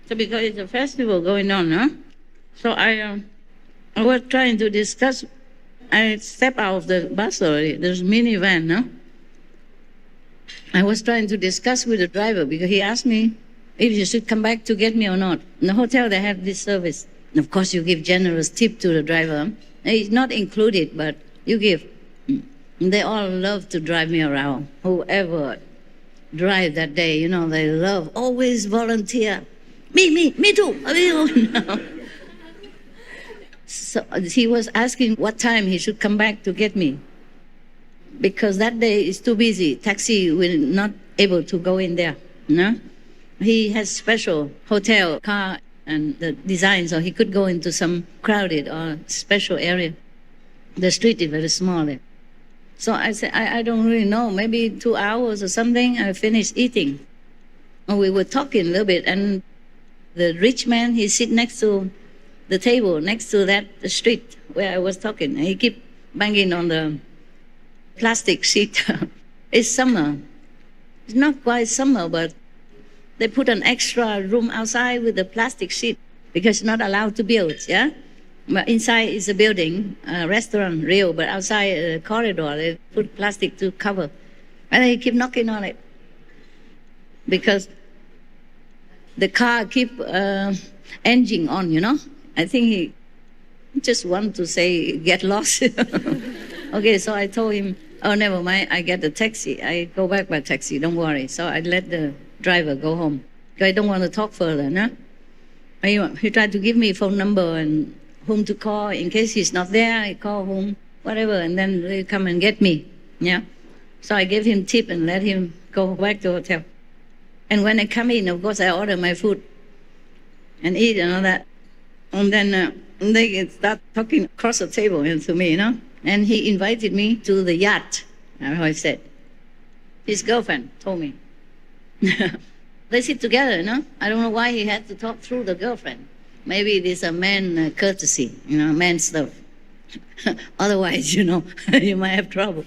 So because it's a festival going on, so I was trying to discuss. I stepped out of the bus already. There's a minivan, I was trying to discuss with the driver because he asked me if you should come back to get me or not. In the hotel, they have this service. And of course, you give generous tip to the driver. It's not included, but you give. They all love to drive me around. Whoever drive that day, you know, they love, always volunteer. Me too. No. So he was asking what time he should come back to get me. Because that day is too busy. Taxi will not able to go in there. No? He has special hotel car and the design, so he could go into some crowded or special area. The street is very small there. So I said, I don't really know, maybe 2 hours or something, I finished eating. And we were talking a little bit, and the rich man, he sit next to the table, next to that street where I was talking. And he keep banging on the plastic sheet. It's summer. It's not quite summer, but they put an extra room outside with a plastic sheet because it's not allowed to build, yeah? But inside is a building, a restaurant, real, but outside a corridor, they put plastic to cover. And they keep knocking on it because the car keep engine on, you know. I think he just want to say, get lost. Okay, so I told him, oh, never mind, I get the taxi. I go back by taxi, don't worry. So I let the driver go home because I don't want to talk further, no? He tried to give me a phone number and whom to call in case he's not there. I call whom, whatever, and then they come and get me. Yeah. So I gave him tip and let him go back to the hotel. And when I come in, of course, I order my food and eat and all that. And then they start talking across the table to me, you know. And he invited me to the yacht. That's how I said. His girlfriend told me. They sit together, you know. I don't know why he had to talk through the girlfriend. Maybe it is a man courtesy, you know, man stuff. Otherwise, you know, you might have trouble.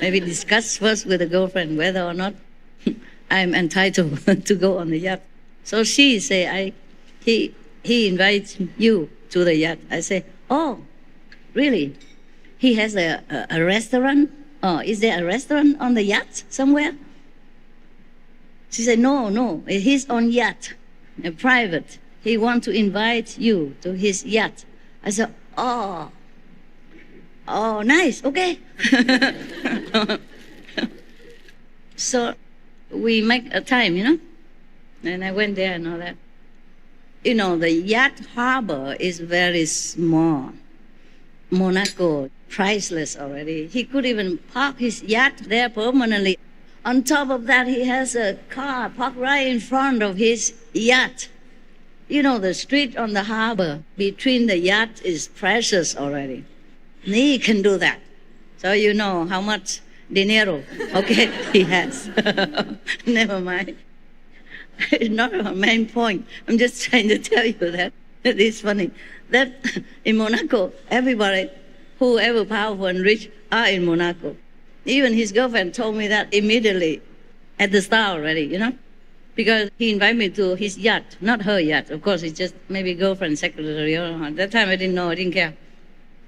Maybe discuss first with the girlfriend whether or not I'm entitled to go on the yacht. So she say, he invites you to the yacht. I say, oh, really? He has a restaurant? Oh, is there a restaurant on the yacht somewhere? She said, no, his own yacht, a private. He wants to invite you to his yacht. I said, oh, nice, okay. So we make a time, you know, and I went there and all that. You know, the yacht harbor is very small. Monaco, priceless already. He could even park his yacht there permanently. On top of that, he has a car parked right in front of his yacht. You know, the street on the harbor between the yacht is precious already. He can do that. So you know how much dinero, okay, he has. Never mind. It's not a main point. I'm just trying to tell you that. It is funny. That in Monaco, everybody, whoever powerful and rich, are in Monaco. Even his girlfriend told me that immediately at the start already, you know. Because he invited me to his yacht, not her yacht. Of course, it's just maybe girlfriend, secretary. At that time, I didn't know, I didn't care.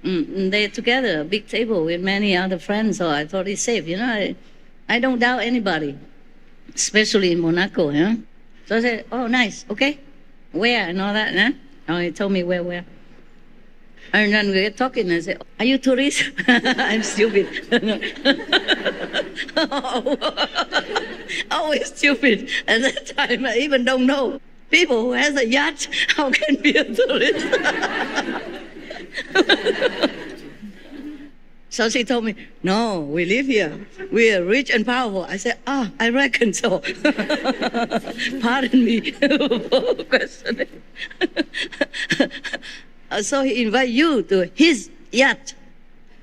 They're together, a big table with many other friends, so I thought it's safe, you know. I don't doubt anybody, especially in Monaco, you know. So I said, oh, nice, okay. Where and all that, huh? Oh, he told me where. And then we were talking, and I said, are you tourist? I'm stupid. Always stupid. At that time, I even don't know. People who has a yacht, how can be a tourist? So she told me, no, we live here. We are rich and powerful. I said, I reckon so. Pardon me for questioning. So he invite you to his yacht.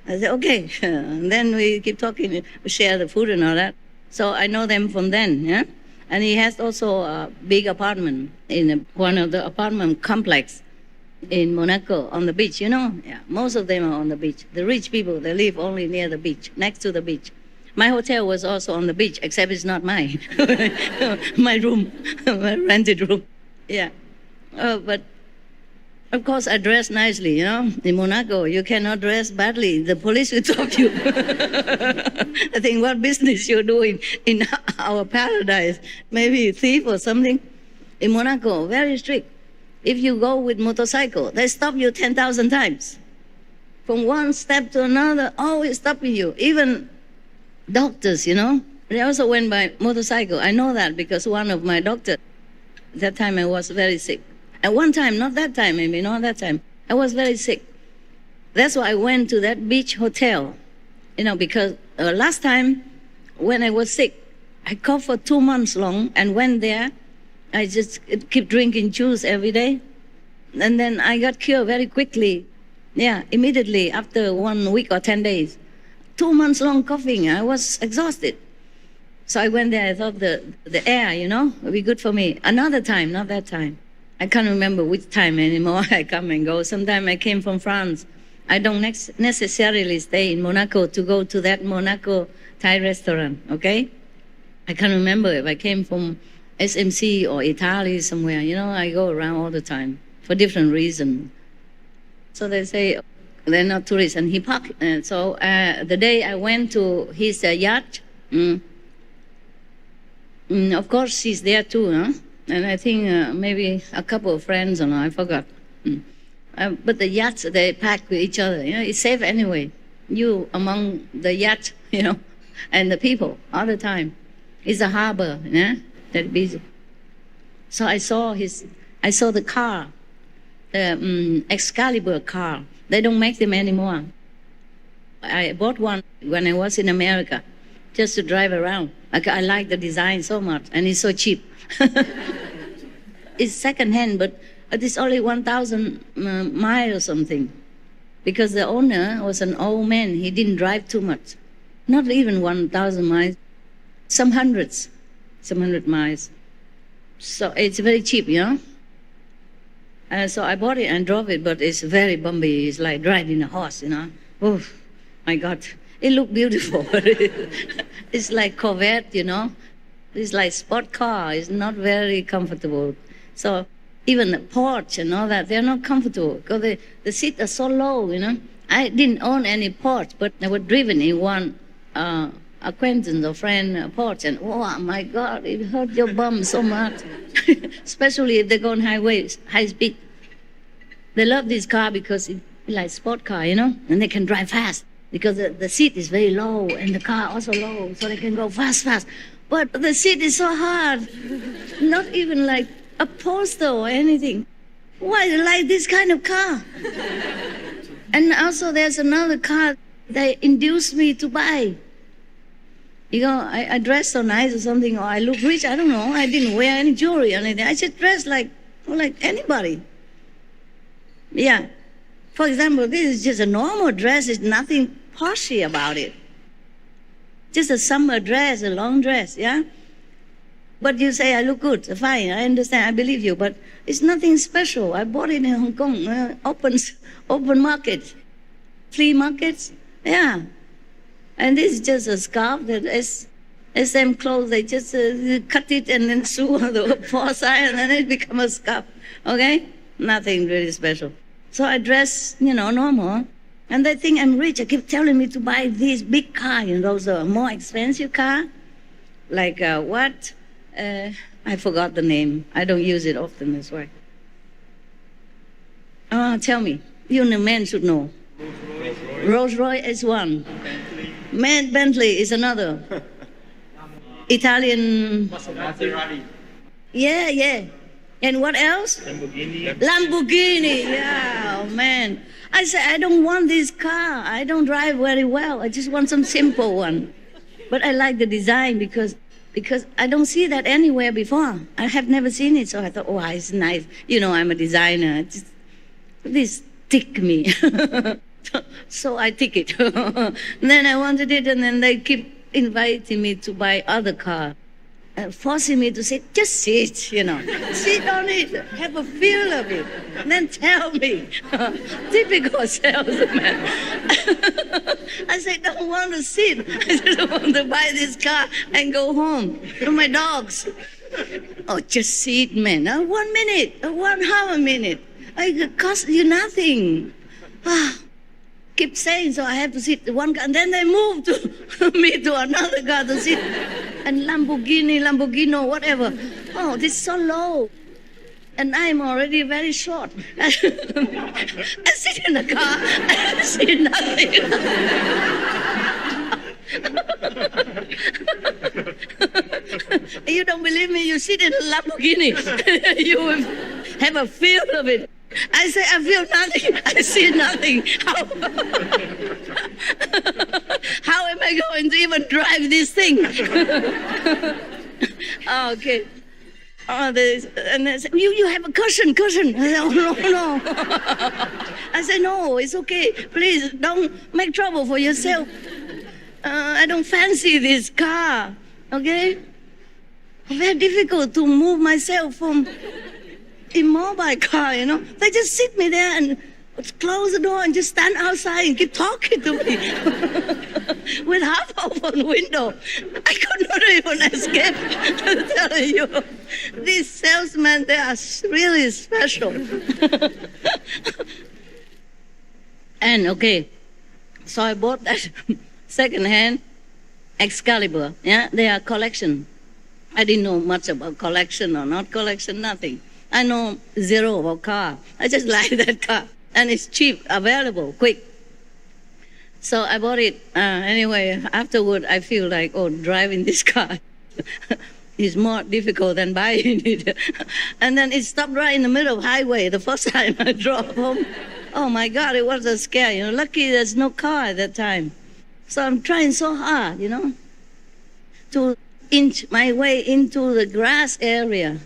I said, okay. And then we keep talking, we share the food and all that. So I know them from then, yeah? And he has also a big apartment in one of the apartment complex in Monaco on the beach, you know? Yeah, most of them are on the beach. The rich people, they live only near the beach, next to the beach. My hotel was also on the beach, except it's not mine. My room, my rented room. Yeah. But of course, I dress nicely, you know. In Monaco, you cannot dress badly. The police will stop you. I think, what business you're doing in our paradise? Maybe a thief or something. In Monaco, very strict. If you go with motorcycle, they stop you 10,000 times from one step to another, always stopping you. Even doctors, they also went by motorcycle. I know that because one of my doctors, that time I was very sick. At one time, not that time, maybe not that time, I was very sick. That's why I went to that beach hotel, because last time when I was sick, I coughed for 2 months long and went there. I just keep drinking juice every day. And then I got cured very quickly. Yeah, immediately after 1 week or 10 days. 2 months long coughing. I was exhausted. So I went there. I thought the air, would be good for me. Another time, not that time. I can't remember which time anymore. I come and go. Sometime I came from France. I don't necessarily stay in Monaco to go to that Monaco Thai restaurant, okay? I can't remember if I came from SMC or Italy somewhere. I go around all the time for different reasons. So they say they're not tourists, and he parked. So the day I went to his yacht, of course he's there too, huh? And I think maybe a couple of friends, I forgot. But the yachts, they pack with each other. It's safe anyway. You among the yacht, and the people all the time. It's a harbor, that busy. So I saw the car, the Excalibur car. They don't make them anymore. I bought one when I was in America, just to drive around. I like the design so much, and it's so cheap. It's second-hand, but it's only 1,000 miles or something. Because the owner was an old man. He didn't drive too much. Not even 1,000 miles. Some hundred miles. So it's very cheap, So I bought it and drove it, but it's very bumpy. It's like riding a horse, Oh, my God. It looked beautiful. It's like Corvette, It's like sport car. It's not very comfortable. So even the porch and all that, they're not comfortable because the seats are so low, I didn't own any porch, but I was driven in one acquaintance or friend porch, and oh my God, it hurt your bum so much, especially if they go on highways, high speed. They love this car because it's like sport car, and they can drive fast because the seat is very low and the car also low, so they can go fast. But the seat is so hard, not even like a poster or anything. Why do you like this kind of car? And also there's another car they induced me to buy. I dress so nice or something, or I look rich, I don't know. I didn't wear any jewelry or anything. I just dress like anybody. Yeah. For example, this is just a normal dress. There's nothing poshy about it. Just a summer dress, a long dress, yeah? But you say, I look good, fine, I understand, I believe you, but it's nothing special. I bought it in Hong Kong, open market, flea markets, yeah. And this is just a scarf that SM clothes, they just cut it and then sew on the four sides and then it becomes a scarf, okay? Nothing really special. So I dress, normal. And they think I'm rich. They keep telling me to buy this big car, those are more expensive car. Like what? I forgot the name. I don't use it often, that's why. Tell me. You men should know. Rolls Royce is one. Bentley is another. Italian. Maserati. Yeah. And what else? Lamborghini. Yeah, oh man. I said, I don't want this car. I don't drive very well. I just want some simple one. But I like the design because I don't see that anywhere before. I have never seen it, so I thought, oh, it's nice. I'm a designer. This tick me. So I tick it. Then I wanted it, and then they keep inviting me to buy other car. Forcing me to say, just sit, sit on it, have a feel of it, and then tell me. Typical salesman. I said, don't want to sit. I just want to buy this car and go home to my dogs. Oh, just sit, man. 1 minute, 1 half a minute. It costs you nothing. Keep saying, so I have to sit one car, and then they move to me to another car to sit. And Lamborghini, whatever. Oh, this is so low. and I'm already very short. I sit in the car, I see nothing. You don't believe me? You sit in a Lamborghini, you will have a feel of it. I say, I feel nothing, I see nothing. How am I going to even drive this thing? Oh, okay. Oh, and they say, you have a cushion. I say, oh, no. I say, no, it's okay. Please don't make trouble for yourself. I don't fancy this car, okay? Very difficult to move myself from immobile car, you know. They just sit me there and close the door and just stand outside and keep talking to me with half open window. I could not even escape. I'm telling you, these salesmen, they are really special. And okay, so I bought that second-hand Excalibur. Yeah, they are collection. I didn't know much about collection or not collection, nothing. I know zero about car. I just like that car. And it's cheap, available, quick. So I bought it. Anyway, afterward, I feel like, driving this car is more difficult than buying it. And then it stopped right in the middle of the highway the first time I drove home. Oh my God, it was a scare. You know, lucky there's no car at that time. So I'm trying so hard, you know, to inch my way into the grass area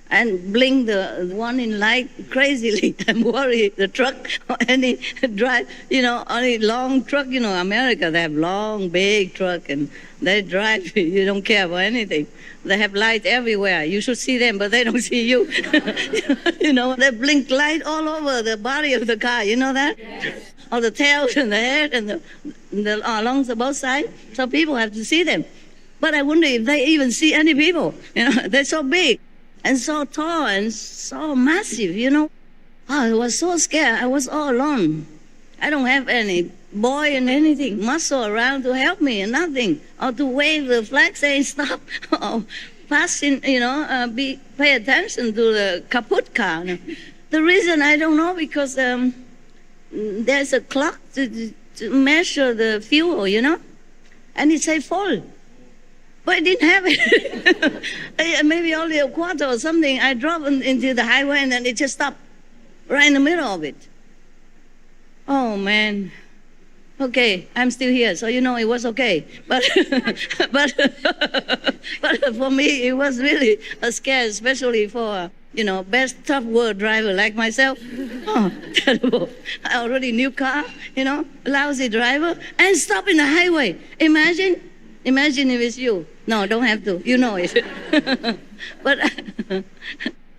and blink the one in light crazily. I'm worried the truck or any drive, you know, any long truck, you know, America, they have long, big truck and they drive, you don't care about anything. They have light everywhere. You should see them, but they don't see you. You know, they blink light all over the body of the car, you know that? Yes. All the tails and the head and the along the both sides. So people have to see them. But I wonder if they even see any people. You know, they're so big and so tall and so massive, you know. Oh, I was so scared. I was all alone. I don't have any boy and anything, muscle around to help me and nothing. Or to wave the flag saying stop. Or passing, you know, pay attention to the kaput car. The reason I don't know because there's a clock to measure the fuel, you know. And it say full. But I didn't have it. Maybe only a quarter or something. I drove into the highway and then it just stopped right in the middle of it. Oh, man. Okay, I'm still here, so you know it was okay. But for me, it was really a scare, especially for, you know, best tough world driver like myself. Oh, terrible. I already new car, you know, lousy driver, and stop in the highway. Imagine if it's you. No, don't have to. You know it. But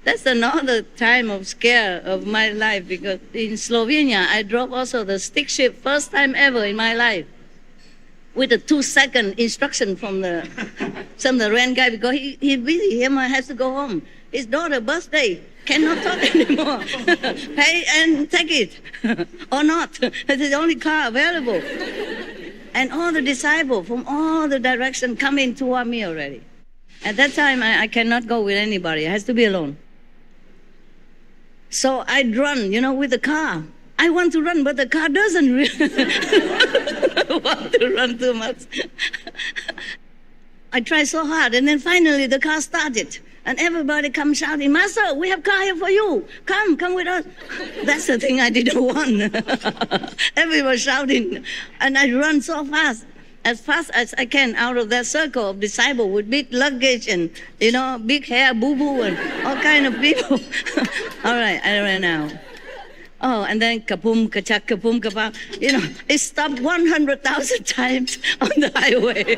that's another time of scare of my life because in Slovenia, I drove also the stick shift first time ever in my life with a 2-second instruction from the rent guy because he's busy. He has to go home. His daughter's birthday. Cannot talk anymore. Pay and take it or not. It's the only car available. And all the disciples from all the directions come in toward me already. At that time, I cannot go with anybody. I has to be alone. So I'd run, you know, with the car. I want to run, but the car doesn't want to run too much. I tried so hard, and then finally the car started. And everybody comes shouting, Master, we have car here for you. Come with us. That's the thing I didn't want. Everyone shouting. And I run so fast as I can out of that circle of disciples with big luggage and, you know, big hair, boo-boo, and all kind of people. All right, I ran out. Oh, and then kaboom, kachak, kaboom, kabam. You know, it stopped 100,000 times on the highway.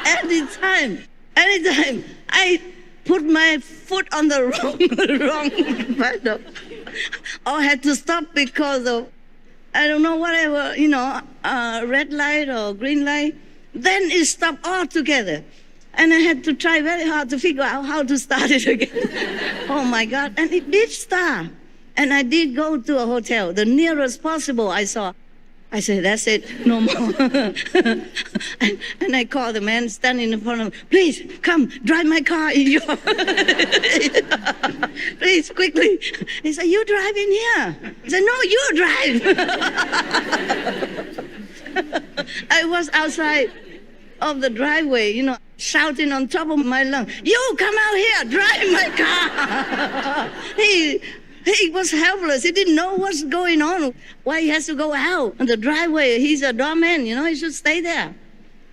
Anytime, I put my foot on the wrong pedal. Or had to stop because of, I don't know, whatever, you know, red light or green light. Then it stopped altogether. And I had to try very hard to figure out how to start it again. Oh my God, and it did start. And I did go to a hotel, the nearest possible I saw. I said, that's it, no more. and I called the man standing in front of me, please, come, drive my car in your... Please, quickly. He said, you drive in here. I said, no, you drive. I was outside of the driveway, shouting on top of my lungs, you come out here, drive my car. He was helpless. He didn't know what's going on. Why he has to go out on the driveway? He's a doorman, he should stay there.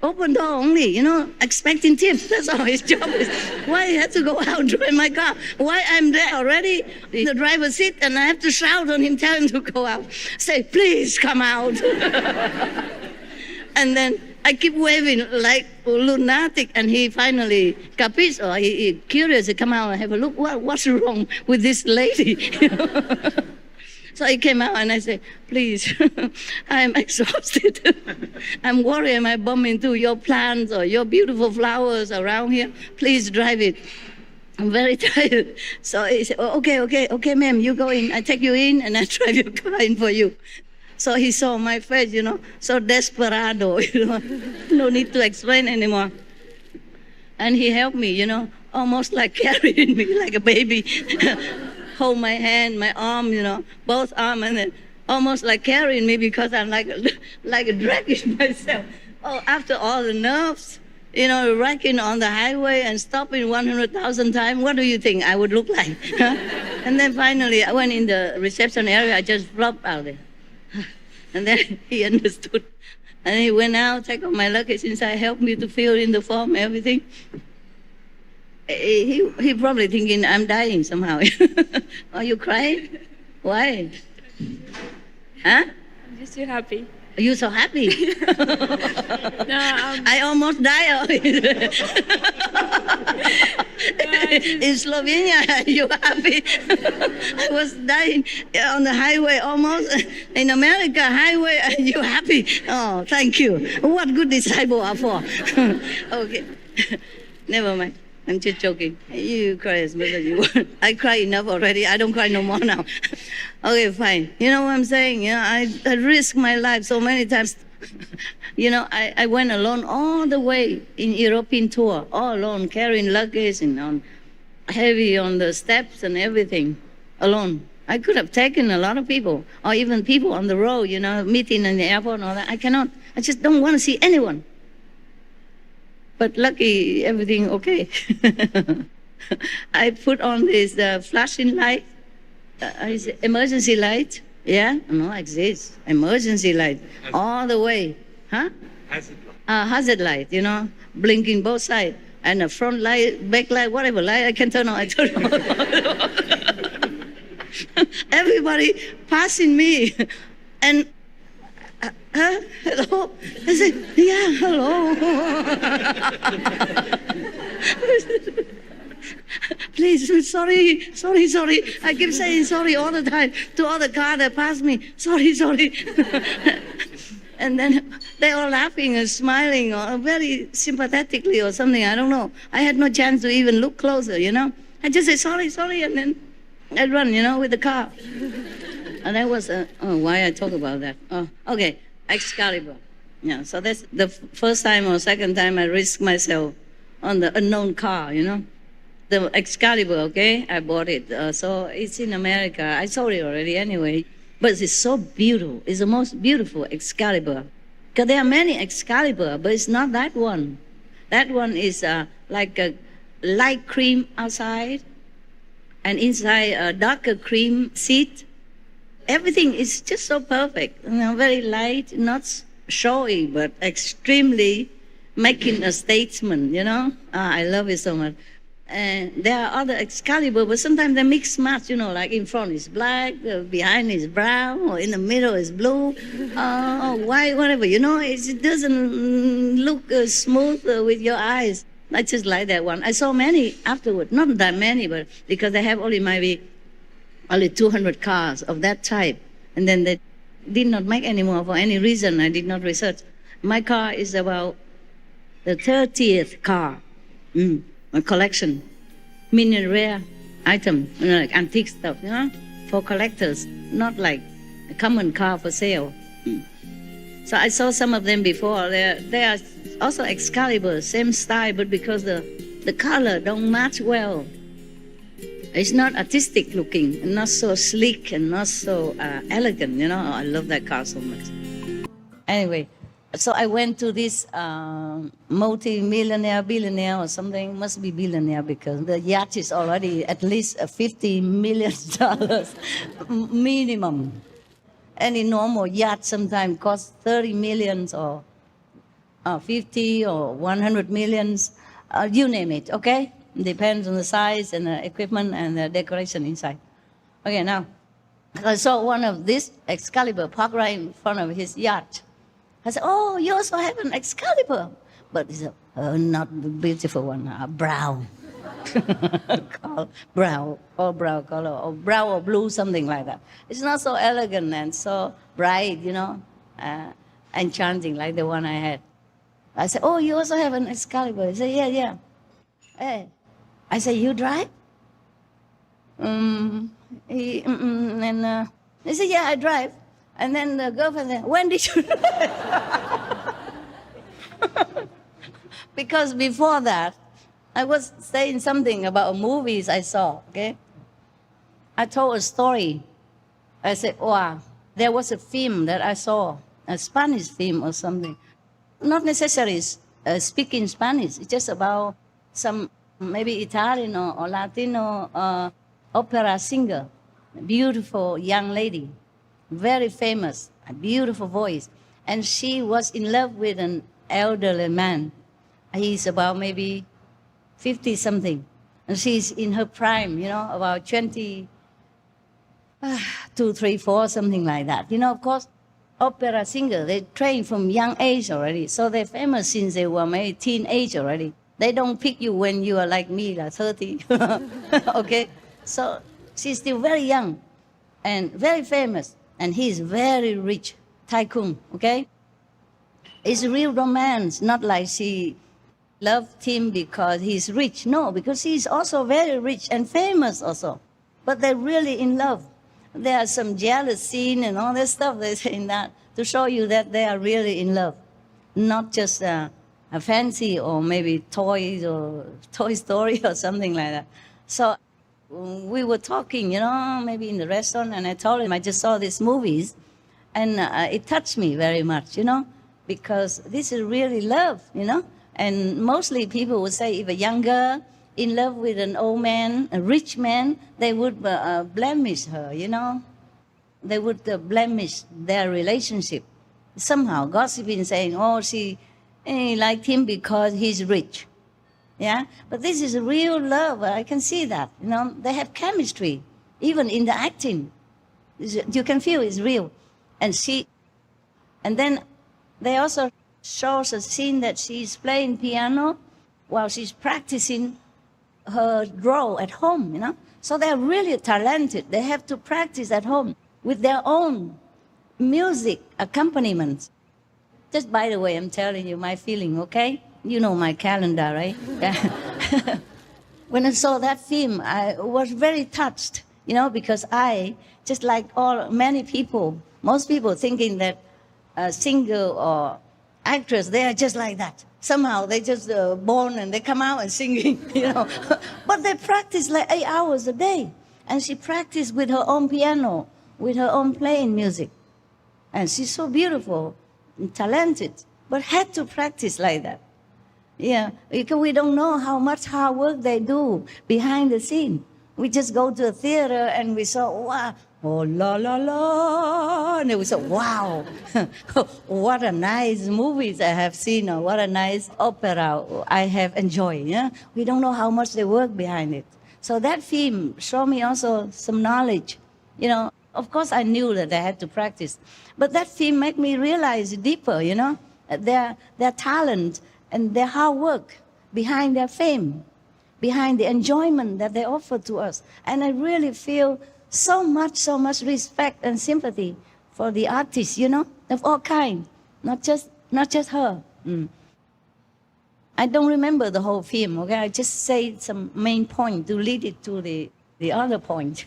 Open door only, expecting tips. That's all his job is. Why he has to go out, drive my car? Why I'm there already in the driver's seat and I have to shout on him, tell him to go out. Say, please come out. And then I keep waving like a lunatic, and he finally capisce, or he curious to come out and have a look. What's wrong with this lady? So he came out and I said, please, I'm exhausted. I'm worried I might bump into your plants or your beautiful flowers around here. Please drive it. I'm very tired. So he said, oh, okay, ma'am, you go in. I take you in and I drive your car in for you. So he saw my face, so desperado, no need to explain anymore. And he helped me, almost like carrying me like a baby. Hold my hand, my arm, both arms, and then almost like carrying me because I'm like dragging myself. Oh, after all the nerves, wrecking on the highway and stopping 100,000 times, what do you think I would look like? Huh? And then finally, I went in the reception area, I just flopped out there. And then he understood. And he went out, take off my luggage inside, helped me to fill in the form, everything. He probably thinking I'm dying somehow. Are you crying? Why? Huh? I'm just too happy. Are you so happy? No, I almost died. In Slovenia, are you happy? I was dying on the highway almost. In America, highway, are you happy? Oh, thank you. What good disciple are for? Okay. Never mind. I'm just joking. You cry as much as you want. I cry enough already. I don't cry no more now. Okay, fine. You know what I'm saying? I risked my life so many times. I went alone all the way in European tour, all alone, carrying luggage and heavy on the steps and everything, alone. I could have taken a lot of people, or even people on the road, meeting in the airport and all that. I cannot. I just don't want to see anyone. But lucky, everything okay. I put on this flashing light, emergency light. Yeah, no, exists. Emergency light, all the way. Huh? Hazard light. Hazard light, blinking both sides. And a front light, back light, whatever light I can turn on, I turn on. Everybody passing me. And hello? I said, yeah, hello. Please, sorry. I keep saying sorry all the time to all the cars that pass me. Sorry. And then they all laughing and smiling or very sympathetically or something, I don't know. I had no chance to even look closer, I just say sorry, and then I run, with the car. And that was, why I talk about that? Oh, okay. Excalibur. Yeah, so that's the first time or second time I risked myself on the unknown car, The Excalibur, okay? I bought it. So it's in America. I sold it already anyway. But it's so beautiful. It's the most beautiful Excalibur. Because there are many Excalibur, but it's not that one. That one is like a light cream outside and inside a darker cream seat. Everything is just so perfect, very light, not showy, but extremely making a statement, I love it so much. And there are other Excalibur, but sometimes they mix match, like in front is black, behind is brown, or in the middle is blue, or white, whatever, it doesn't look smooth with your eyes. I just like that one. I saw many afterward, not that many, but because I have only 200 cars of that type. And then they did not make any more for any reason. I did not research. My car is about the 30th car. My collection. Mini rare item, like antique stuff, for collectors. Not like a common car for sale. So I saw some of them before. They are also Excalibur, same style, but because the color don't match well. It's not artistic looking, and not so sleek, and not so elegant. I love that car so much. Anyway, so I went to this multi-millionaire, billionaire or something, must be billionaire because the yacht is already at least $50 million minimum. Any normal yacht sometimes costs 30 millions or 50 or 100 millions, you name it, okay? Depends on the size and the equipment and the decoration inside. Okay, now, I saw one of this Excalibur parked right in front of his yacht. I said, oh, you also have an Excalibur. But it's not the beautiful one, brown. Brown color, or brown or blue, something like that. It's not so elegant and so bright, enchanting like the one I had. I said, oh, you also have an Excalibur? He said, yeah. Hey. I said, you drive? He said, yeah, I drive. And then the girlfriend said, when did you drive? Because before that, I was saying something about movies I saw, okay? I told a story. I said, wow, there was a film that I saw, a Spanish film or something. Not necessarily speaking Spanish, it's just about some maybe Italian or Latino opera singer, beautiful young lady, very famous, a beautiful voice. And she was in love with an elderly man. He's about maybe 50-something. And she's in her prime, about 20, 2, 3, 4, something like that. Of course, opera singer, they train from young age already. So they're famous since they were maybe teenage already. They don't pick you when you are like me, like 30. Okay? So she's still very young and very famous. And he's very rich, tycoon, okay? It's real romance, not like she loved him because he's rich. No, because he's also very rich and famous also. But they're really in love. There are some jealous scene and all that stuff they say in that to show you that they are really in love. Not just a fancy or maybe toys or Toy Story or something like that. So we were talking, maybe in the restaurant, and I told him I just saw these movies, and it touched me very much, because this is really love, And mostly people would say if a young girl in love with an old man, a rich man, they would blemish her, They would blemish their relationship. Somehow, gossiping, saying, oh, she liked him because he's rich. Yeah? But this is real love. I can see that. They have chemistry, even in the acting. You can feel it's real. And then they also shows a scene that she's playing piano while she's practicing her draw at home, So they're really talented. They have to practice at home with their own music accompaniment. Just by the way, I'm telling you my feeling, okay? You know my calendar, right? When I saw that film, I was very touched, because I, just like many people, most people thinking that a singer or actress, they are just like that. Somehow they just born and they come out and singing, But they practice like 8 hours a day. And she practiced with her own piano, with her own playing music. And she's so beautiful and talented, but had to practice like that. Yeah, because we don't know how much hard work they do behind the scene. We just go to a theater and we saw, wow, oh, la, la, la. And we said, wow, what a nice movies I have seen, or what a nice opera I have enjoyed. Yeah? We don't know how much they work behind it. So that film showed me also some knowledge. Of course I knew that I had to practice. But that film made me realize deeper, their talent and their hard work behind their fame, behind the enjoyment that they offer to us. And I really feel so much respect and sympathy for the artists, of all kinds, not just her. I don't remember the whole film, okay? I just say some main point to lead it to the other point.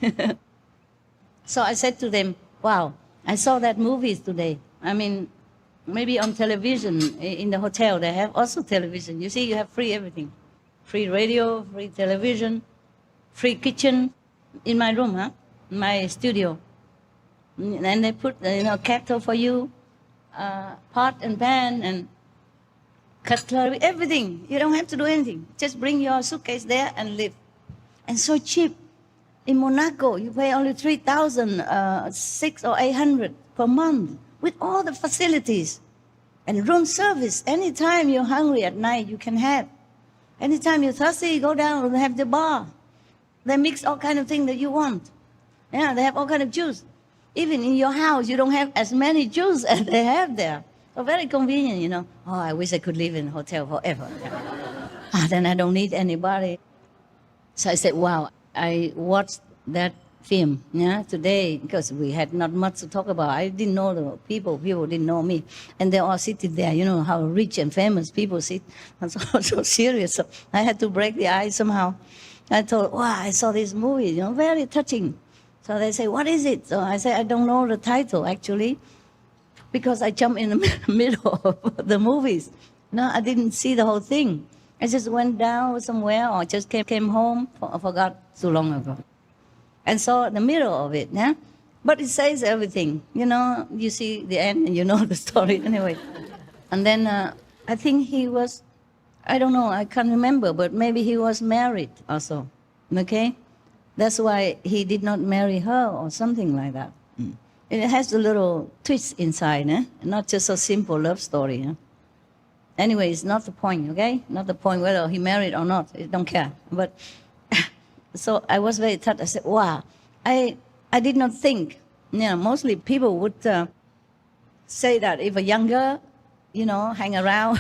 So I said to them, wow, I saw that movie today. I mean, maybe on television in the hotel they have also television. You see, you have free everything, free radio, free television, free kitchen in my room, in my studio. And they put kettle for you, pot and pan and cutlery, everything. You don't have to do anything. Just bring your suitcase there and live. And so cheap. In Monaco, you pay only 3,000, 600 or 800 per month with all the facilities. And room service, anytime you're hungry at night, you can have. Anytime you're thirsty, you go down and have the bar. They mix all kind of things that you want. Yeah, they have all kind of juice. Even in your house, you don't have as many juice as they have there. So very convenient, Oh, I wish I could live in a hotel forever. Then I don't need anybody. So I said, wow, I watched that film today because we had not much to talk about. I didn't know the people didn't know me. And they all sitting there, how rich and famous people sit. And so serious. So I had to break the ice somehow. I thought, wow, I saw this movie, very touching. So they say, what is it? So I say, I don't know the title, actually, because I jumped in the middle of the movies. No, I didn't see the whole thing. I just went down somewhere or just came home, I forgot too long ago. And saw the middle of it, yeah? But it says everything, you see the end and you know the story anyway. And then I think he was, I don't know, I can't remember, but maybe he was married also, okay? That's why he did not marry her or something like that. It has a little twist inside, not just a simple love story. Anyway, it's not the point, okay? Not the point whether he married or not. I don't care. But so I was very touched. I said, wow, I did not think. Mostly people would say that if a young girl, hang around,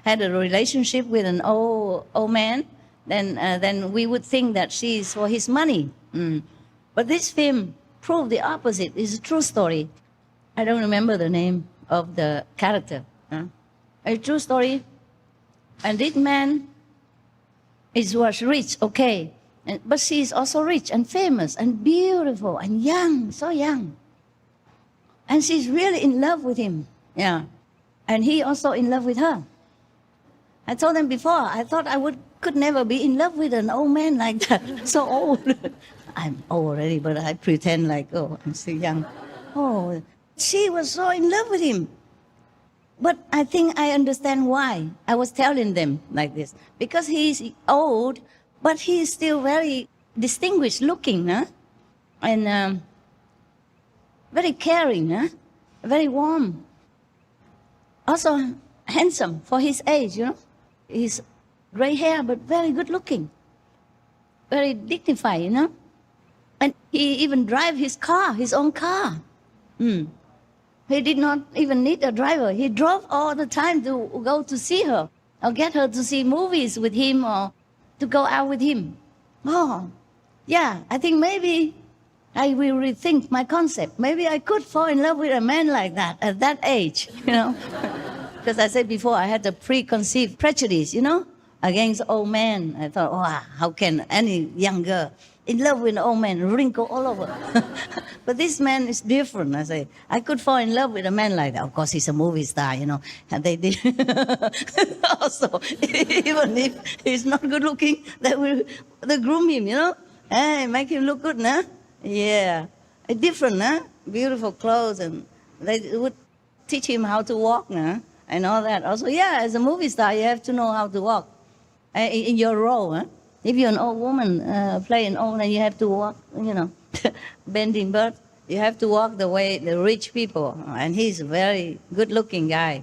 had a relationship with an old man, then we would think that she's for his money. But this film proved the opposite. It's a true story. I don't remember the name of the character. A true story. And this man was rich, okay. But she is also rich and famous and beautiful and young, so young. And she's really in love with him. Yeah. And he also in love with her. I told them before, I thought I could never be in love with an old man like that, so old. I'm old already, but I pretend like, I'm still young. Oh, she was so in love with him. But I think I understand why. I was telling them like this. Because he's old, but he's still very distinguished looking, and very caring, very warm. Also handsome for his age, He's gray hair, but very good looking. Very dignified, And he even drive his own car. He did not even need a driver. He drove all the time to go to see her or get her to see movies with him or to go out with him. Oh, yeah, I think maybe I will rethink my concept. Maybe I could fall in love with a man like that at that age, Because I said before, I had a preconceived prejudice, against old men. I thought, wow, how can any young girl in love with an old man, wrinkle all over? But this man is different. I say, I could fall in love with a man like that. Of course, he's a movie star, And they did. Also, even if he's not good looking, they groom him, Hey, make him look good, Yeah. Different, Beautiful clothes. And they would teach him how to walk, And all that. Also, yeah, as a movie star, you have to know how to walk in your role, If you're an old woman playing old, and you have to walk, bending, but you have to walk the way the rich people. And he's a very good-looking guy,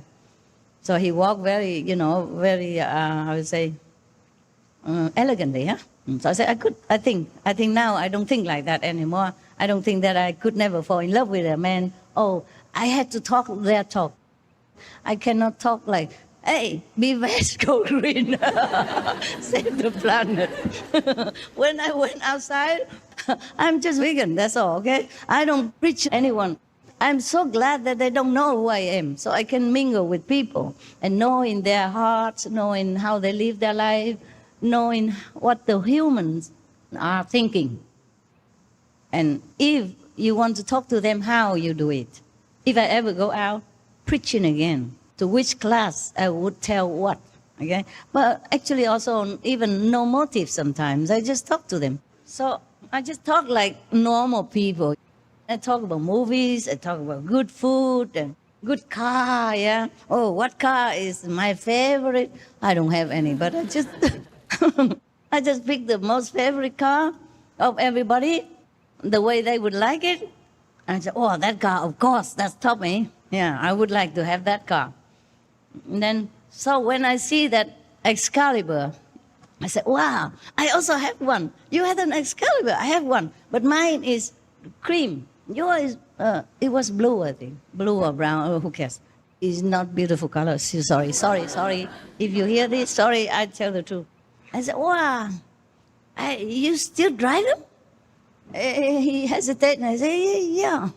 so he walked very, very how to say, elegantly, So I said, I think now I don't think like that anymore. I don't think that I could never fall in love with a man. Oh, I had to talk their talk. I cannot talk like, hey, be veg, go green, save the planet. When I went outside, I'm just vegan, that's all, okay? I don't preach anyone. I'm so glad that they don't know who I am, so I can mingle with people and knowing their hearts, knowing how they live their life, knowing what the humans are thinking. And if you want to talk to them, how you do it. If I ever go out, preaching again. To which class I would tell what, okay? But actually also even no motive sometimes. I just talk to them. So I just talk like normal people. I talk about movies, I talk about good food and good car, yeah? Oh, what car is my favorite? I don't have any, but I just, I just pick the most favorite car of everybody, the way they would like it. And I said, oh, that car, of course, that's Tommy. Yeah, I would like to have that car. And then, so when I see that Excalibur, I said, wow, I also have one. You had an Excalibur, I have one. But mine is cream. Yours, it was blue, I think. Blue or brown, who cares? It's not beautiful color. Sorry. If you hear this, sorry, I tell the truth. I said, wow, you still drive him? He hesitated, and I said, yeah,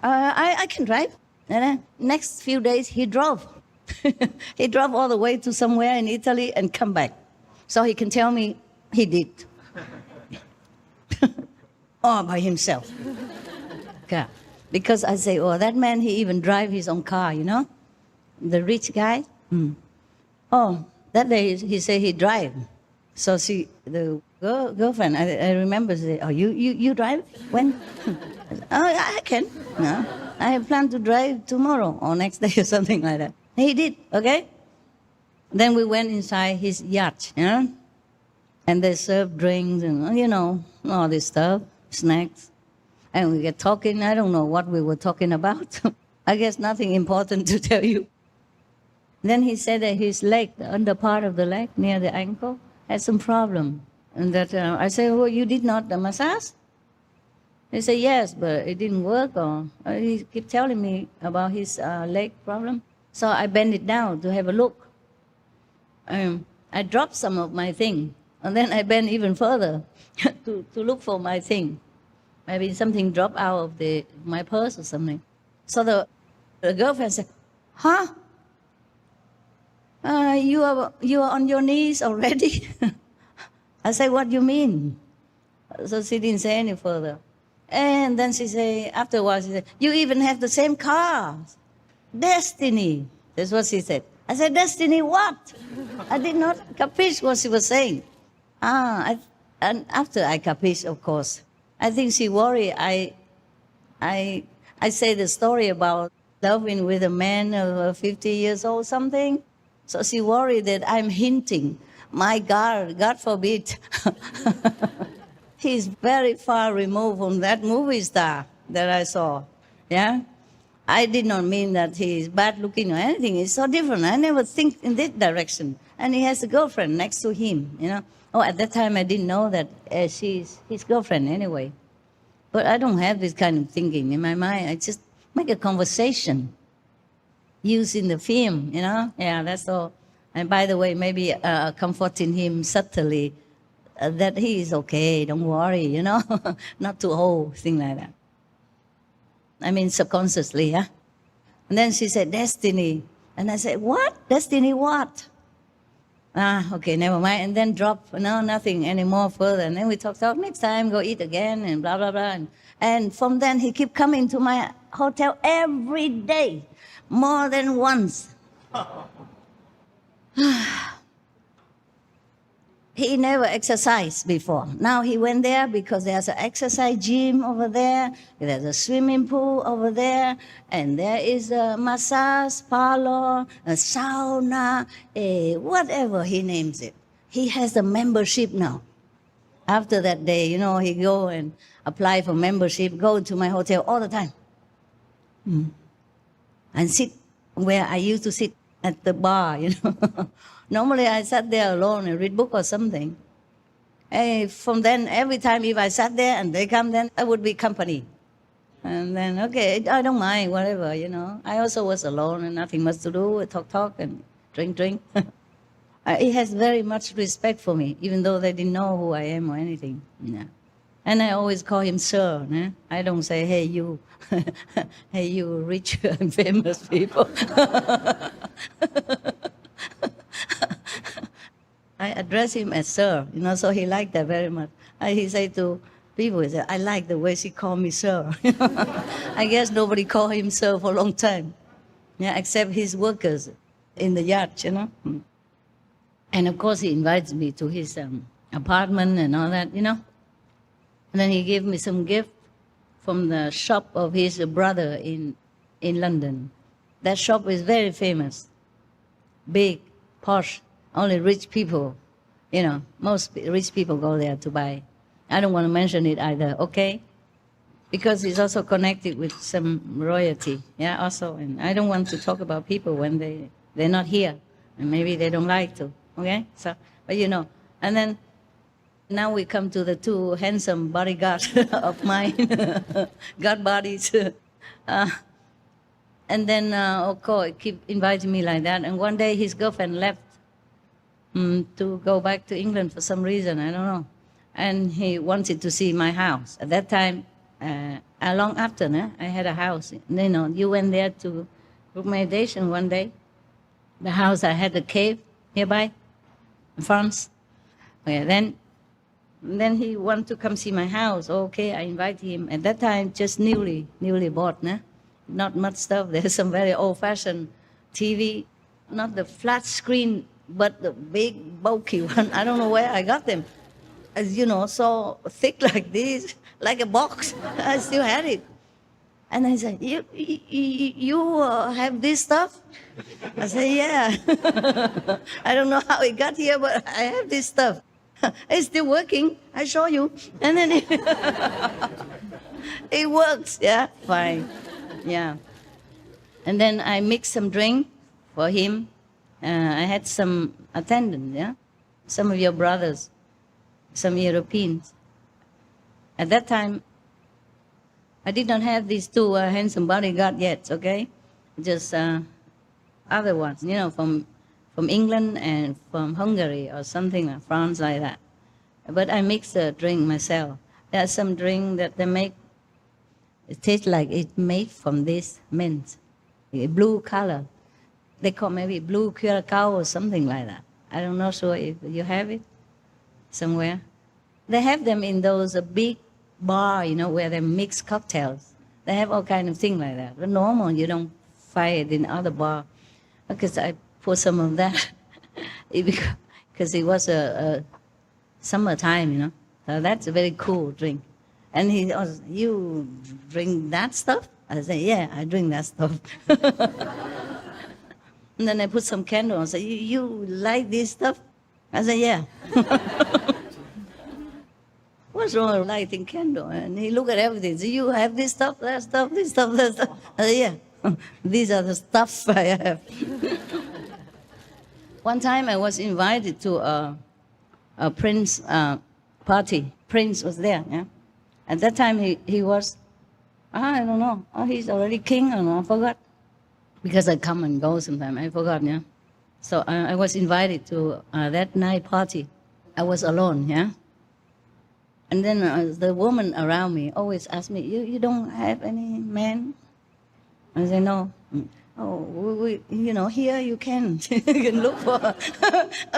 I can drive. And then next few days, he drove. He drove all the way to somewhere in Italy and come back. So he can tell me he did. All by himself. Yeah. Because I say, oh, that man, he even drive his own car, you know? The rich guy. Oh, that day he said he drive. So the girlfriend, I remember, say, oh, you drive? When? Oh, I can. No, I have planned to drive tomorrow or next day or something like that. He did, okay? Then we went inside his yacht, you know? And they served drinks and, you know, all this stuff, snacks. And we get talking. I don't know what we were talking about. I guess nothing important to tell you. Then he said that his leg, the under part of the leg, near the ankle, had some problem. And that I said, oh, you did not massage? He said, yes, but it didn't work. Or he kept telling me about his leg problem. So I bent it down to have a look. I dropped some of my thing. And then I bent even further to look for my thing. Maybe something dropped out of my purse or something. So the girlfriend said, huh? You are on your knees already? I said, what do you mean? So she didn't say any further. And then she said, afterwards, she said, you even have the same car. Destiny. That's what she said. I said, destiny what? I did not capiche what she was saying. And after I capiche, of course, I think she worried. I say the story about loving with a man of 50 years old something. So she worried that I'm hinting. My God forbid. He's very far removed from that movie star that I saw. Yeah? I did not mean that he's bad looking or anything. It's so different. I never think in that direction. And he has a girlfriend next to him, you know. Oh, at that time I didn't know that she's his girlfriend anyway. But I don't have this kind of thinking in my mind. I just make a conversation using the film, you know. Yeah, that's all. And by the way, maybe comforting him subtly that he is okay, don't worry, you know. Not too old, thing like that. I mean, subconsciously, yeah. And then she said, destiny. And I said, what? Destiny what? Okay, never mind. And then drop, no, nothing anymore further. And then we talk, next time, go eat again, and blah, blah, blah. And from then, he kept coming to my hotel every day, more than once. He never exercised before. Now he went there because there's an exercise gym over there, there's a swimming pool over there, and there is a massage parlor, a sauna, whatever he names it. He has a membership now. After that day, you know, he go and apply for membership, go to my hotel all the time. And sit where I used to sit at the bar, you know. Normally I sat there alone and read book or something. From then, every time if I sat there and they come, then I would be company. And then, okay, I don't mind, whatever, you know. I also was alone and nothing much to do, talk and drink. He has very much respect for me, even though they didn't know who I am or anything. Yeah. And I always call him sir. Eh? I don't say, hey, you, hey, you rich and famous people. I address him as sir, you know, so he liked that very much. He said to people, he said, I like the way she called me sir. I guess nobody called him sir for a long time. Yeah, except his workers in the yacht, you know. And of course, he invites me to his apartment and all that, you know. And then he gave me some gift from the shop of his brother in London. That shop is very famous, big, posh, only rich people, you know, most rich people go there to buy. I don't want to mention it either, okay? Because it's also connected with some royalty, yeah, also. And I don't want to talk about people when they're not here, and maybe they don't like to, okay? So, but you know, and then now we come to the two handsome bodyguards of mine, God bodies. And then, of course, keep inviting me like that. And one day his girlfriend left to go back to England for some reason, I don't know. And he wanted to see my house. At that time, long after, I had a house. You know, you went there to group meditation one day. The house, I had a cave nearby in France. Okay, then he wanted to come see my house. Okay, I invited him. At that time, just newly bought, not much stuff. There's some very old-fashioned TV, not the flat screen, but the big, bulky one. I don't know where I got them. As you know, so thick like this, like a box. I still had it. And I said, you have this stuff? I said, yeah. I don't know how it got here, but I have this stuff. It's still working. I show you. And then it works. Yeah, fine. Yeah. And then I mixed some drink for him. I had some attendants, yeah? Some of your brothers, some Europeans. At that time, I did not have these two handsome bodyguards yet, okay? Just other ones, you know, from England and from Hungary or something like France like that. But I mix the drink myself. There's some drink that they make, it tastes like it's made from this mint, a blue color. They call maybe blue curacao or something like that. I don't know sure if you have it somewhere. They have them in those big bar, you know, where they mix cocktails. They have all kind of things like that. But normal, you don't find it in other bar. Because I put some of that because it was a summertime, you know. So that's a very cool drink. And he was, you drink that stuff? I said, yeah, I drink that stuff. And then I put some candle. I said, you like this stuff? I said, yeah. What's wrong with lighting candle? And he looked at everything. So you have this stuff, that stuff, this stuff, that stuff. I said, yeah. These are the stuff I have. One time I was invited to a Prince party. Prince was there, yeah. At that time he was, I don't know, he's already king or no, I forgot. Because I come and go sometimes, I forgot, yeah. So I was invited to that night party. I was alone, yeah. And then the woman around me always asked me, you don't have any man? I said, no. Oh, we you know, here you can look for.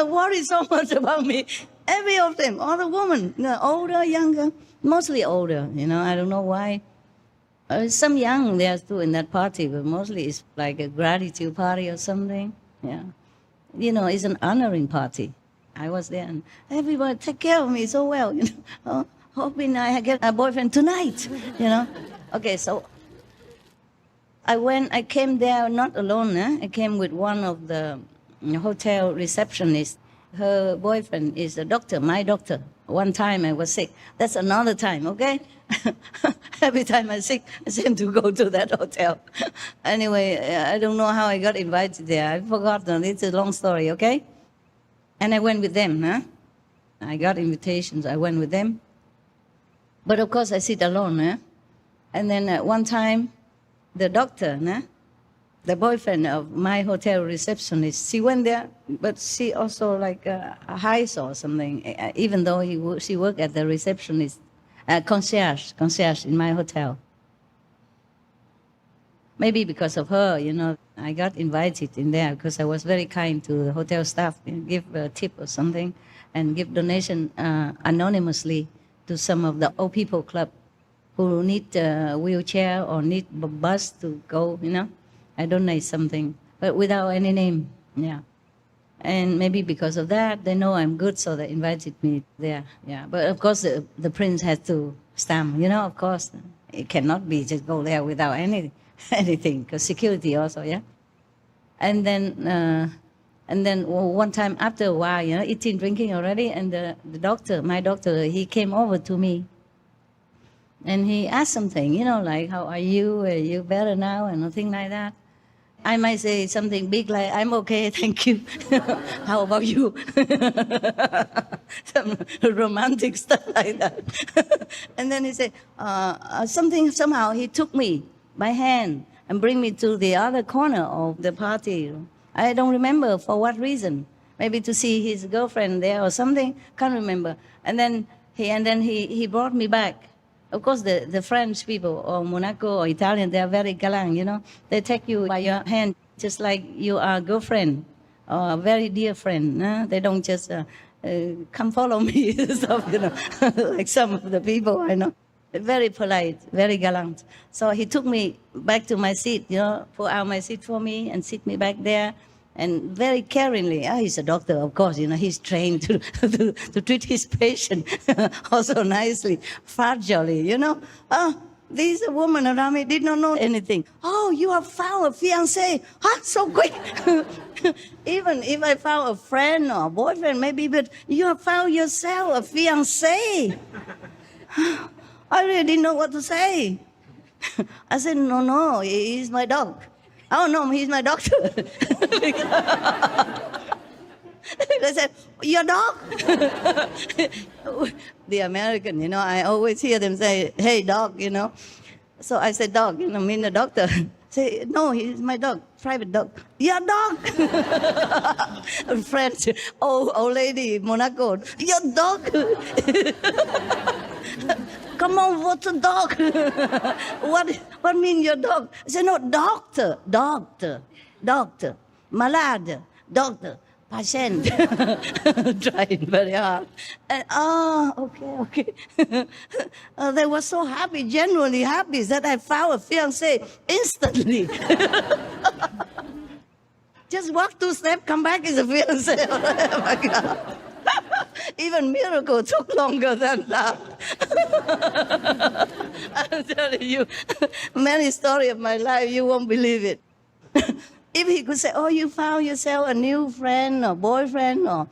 Worry so much about me. Every of them, all the women, you know, older, younger, mostly older. You know, I don't know why. Some young there too in that party, but mostly it's like a gratitude party or something. Yeah, you know, it's an honoring party. I was there, and everybody take care of me so well. You know, hoping I get a boyfriend tonight. You know, okay, so. I came there not alone. I came with one of the hotel receptionists. Her boyfriend is a doctor, my doctor. One time I was sick. That's another time, okay? Every time I'm sick, I seem to go to that hotel. Anyway, I don't know how I got invited there. I forgot. It's a long story, okay? And I went with them, huh? I got invitations. I went with them. But of course, I sit alone, huh? And then one time, the doctor, the boyfriend of my hotel receptionist, she went there, but she also like a heist or something, even though she worked at the receptionist, concierge in my hotel. Maybe because of her, you know, I got invited in there because I was very kind to the hotel staff, give a tip or something, and give donation anonymously to some of the old people club who need a wheelchair or need a bus to go, you know. I donate something, but without any name. Yeah. And maybe because of that, they know I'm good, so they invited me there. Yeah. But of course, the prince has to stamp. Of course, it cannot be just go there without anything, because security also. Yeah. And then one time after a while, eating, drinking already, and the doctor, my doctor, he came over to me. And he asked something, like, how are you? Are you better now? And nothing like that. I might say something big like, I'm okay, thank you. How about you? Some romantic stuff like that. And then he said, somehow he took me by hand and bring me to the other corner of the party. I don't remember for what reason. Maybe to see his girlfriend there or something, can't remember. And then he brought me back. Of course, the French people or Monaco or Italian, they are very galant, They take you by your hand just like you are a girlfriend or a very dear friend. They don't just come follow me, stuff, like some of the people I know. Very polite, very gallant. So he took me back to my seat, pull out my seat for me and sit me back there. And very caringly, he's a doctor, of course, he's trained to treat his patient also nicely, fragilely, These women around me did not know anything. Oh, you have found a fiancé. So quick. Even if I found a friend or a boyfriend, maybe, but you have found yourself a fiancé. I really didn't know what to say. I said, no, he's my dog. Oh, no, he's my doctor. They said, your dog? The American, I always hear them say, hey, dog, So I said, dog, mean the doctor. Say, no, he's my dog, private dog. Your dog? French, old lady, Monaco, your dog? Come on, what's a dog? What mean your dog? I said, no, doctor, malade, doctor, patient. Trying very hard. And, okay. They were so happy, genuinely happy, that I found a fiancé instantly. Just walk 2 steps, come back is a fiancé. Oh my God. Even miracle took longer than that. I'm telling you, many stories of my life, you won't believe it. If he could say, oh, you found yourself a new friend or boyfriend or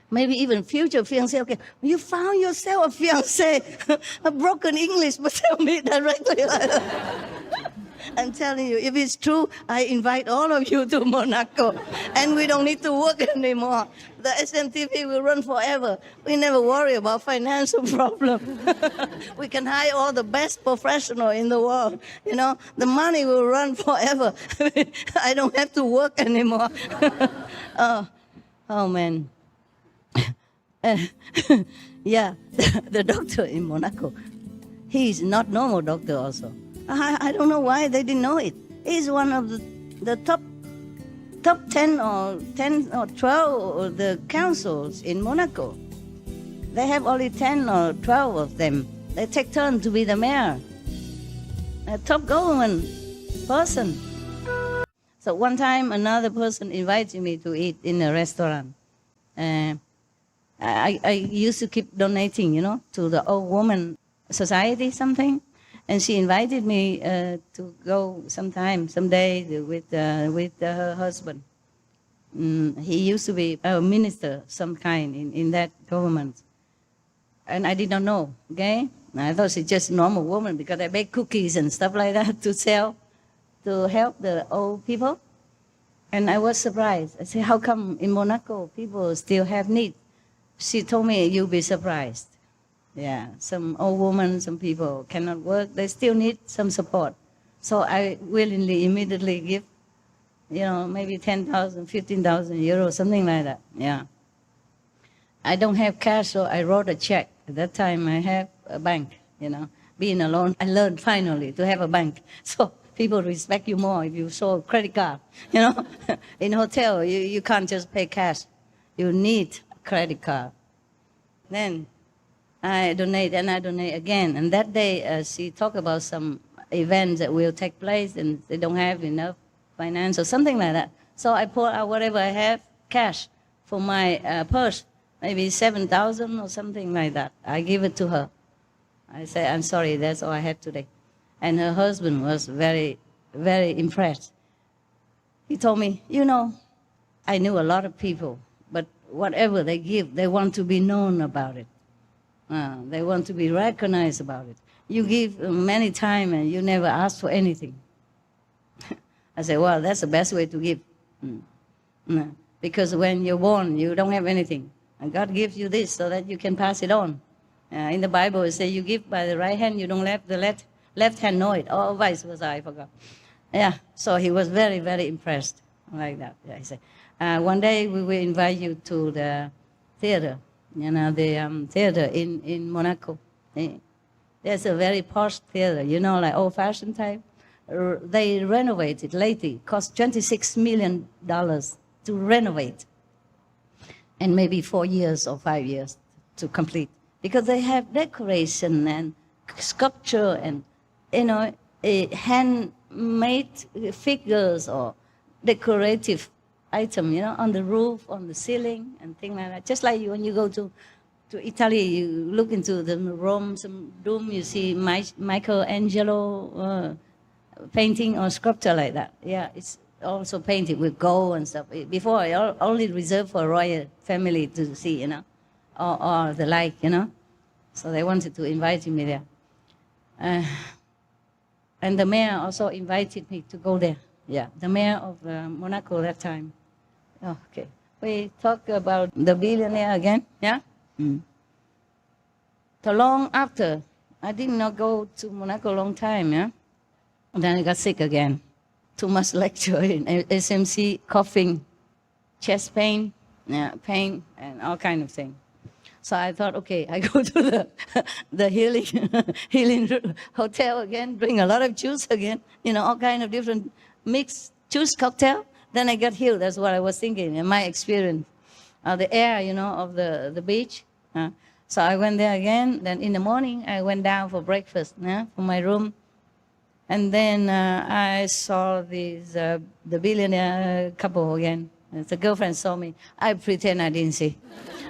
maybe even future fiancé, okay, you found yourself a fiancé, a broken English, but tell me directly like that. I'm telling you, if it's true, I invite all of you to Monaco, and we don't need to work anymore. The SMTP will run forever. We never worry about financial problem. We can hire all the best professionals in the world. The money will run forever. I don't have to work anymore. Oh man. Yeah, the doctor in Monaco, he's not normal doctor also. I don't know why they didn't know it. He's one of the top 10 or 12 of the councils in Monaco. They have only 10 or 12 of them. They take turns to be the mayor. A top government person. So one time another person invited me to eat in a restaurant. I used to keep donating, to the old woman society something. And she invited me to go someday with her husband. He used to be a minister, some kind, in that government. And I did not know, okay? I thought she's just a normal woman because I bake cookies and stuff like that to sell, to help the old people. And I was surprised. I said, how come in Monaco people still have need? She told me, you'll be surprised. Yeah, some old women, some people cannot work. They still need some support. So I willingly, immediately give, maybe 10,000, 15,000 euros, something like that. Yeah. I don't have cash, so I wrote a check. At that time, I have a bank, Being alone, I learned finally to have a bank. So people respect you more if you show a credit card, In hotel, you can't just pay cash. You need a credit card. Then I donate and I donate again. And that day, she talked about some events that will take place and they don't have enough finance or something like that. So I pull out whatever I have, cash, for my purse, maybe 7,000 or something like that. I give it to her. I say, I'm sorry, that's all I have today. And her husband was very, very impressed. He told me, you know, I knew a lot of people, but whatever they give, they want to be known about it. They want to be recognized about it. You give many times and you never ask for anything. I say, well, that's the best way to give. Because when you're born, you don't have anything. And God gives you this so that you can pass it on. In the Bible, it says you give by the right hand, you don't let the left hand know it. Or vice versa, I forgot. Yeah, so he was very, very impressed like that. Yeah, he said, one day we will invite you to the theater, you know, the theater in Monaco. There's a very posh theater, you know, like old-fashioned type. They renovated lately. Cost $26 million to renovate. And maybe 4 years or 5 years to complete. Because they have decoration and sculpture and, you know, handmade figures or decorative item, you know, on the roof, on the ceiling, and things like that. Just like when you go to Italy, you look into the room, some room, you see Michelangelo painting or sculpture like that. Yeah, it's also painted with gold and stuff. Before, I only reserved for royal family to see, you know, or the like, you know. So they wanted to invite me there. And the mayor also invited me to go there. Yeah, the mayor of Monaco that time. Oh, okay. We talk about the billionaire again, yeah? So long after, I did not go to Monaco a long time, yeah? And then I got sick again. Too much lecture in SMC, coughing, chest pain, pain, and all kind of things. So I thought, okay, I go to the healing hotel again, bring a lot of juice again, you know, all kind of different mixed juice cocktail. Then I got healed. That's what I was thinking in my experience. The air, you know, of the beach. So I went there again. Then in the morning, I went down for breakfast from my room. And then I saw the billionaire couple again. The girlfriend saw me. I pretend I didn't see.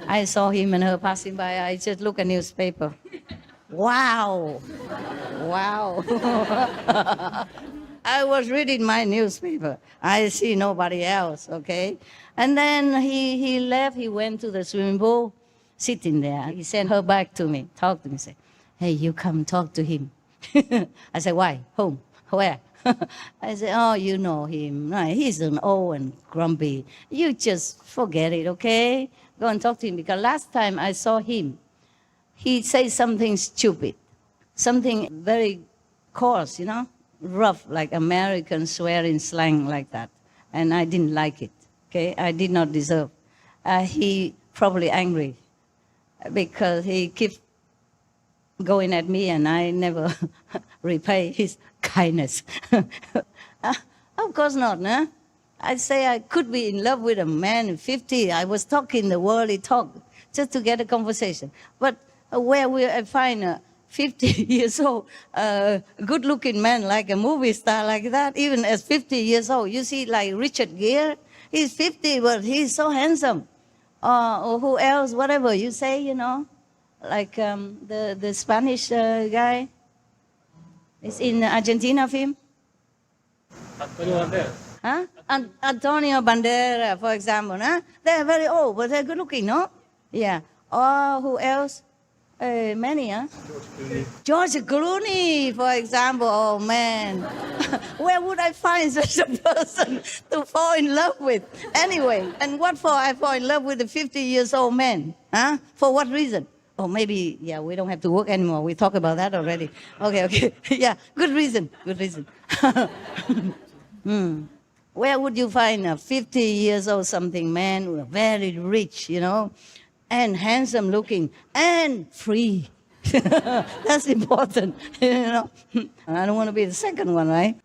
I saw him and her passing by. I just look at newspaper. Wow. Wow. I was reading my newspaper. I see nobody else, okay? And then he left. He went to the swimming pool, sitting there. He sent her back to me, talked to me, said, hey, you come talk to him. I said, why? Whom? Where? I said, oh, you know him. Right? He's an old and grumpy. You just forget it, okay? Go and talk to him. Because last time I saw him, he said something stupid, something very coarse, you know, rough, like American swearing slang like that. And I didn't like it, okay? I did not deserve. He probably angry because he kept going at me and I never repay his kindness. Of course not, no? I say I could be in love with a man in 50. I was talking the worldly talk just to get a conversation. But where will I find a 50 years old, good-looking man like a movie star like that, even as 50 years old? You see, like Richard Gere, he's 50, but he's so handsome. Or who else, whatever you say, you know, like the Spanish guy. It's in Argentina film. Antonio Banderas. Huh? Antonio Banderas, for example. Huh? They're very old, but they're good looking, no? Yeah. Or who else? Many, huh? George Clooney, for example. Oh, man. Where would I find such a person to fall in love with? Anyway, and what for I fall in love with a 50 years old man? Huh? For what reason? Oh, maybe, yeah, we don't have to work anymore. We talked about that already. Okay. Yeah, good reason. Where would you find a 50 years old something man, very rich, you know, and handsome looking, and free? That's important, you know. I don't want to be the second one, right?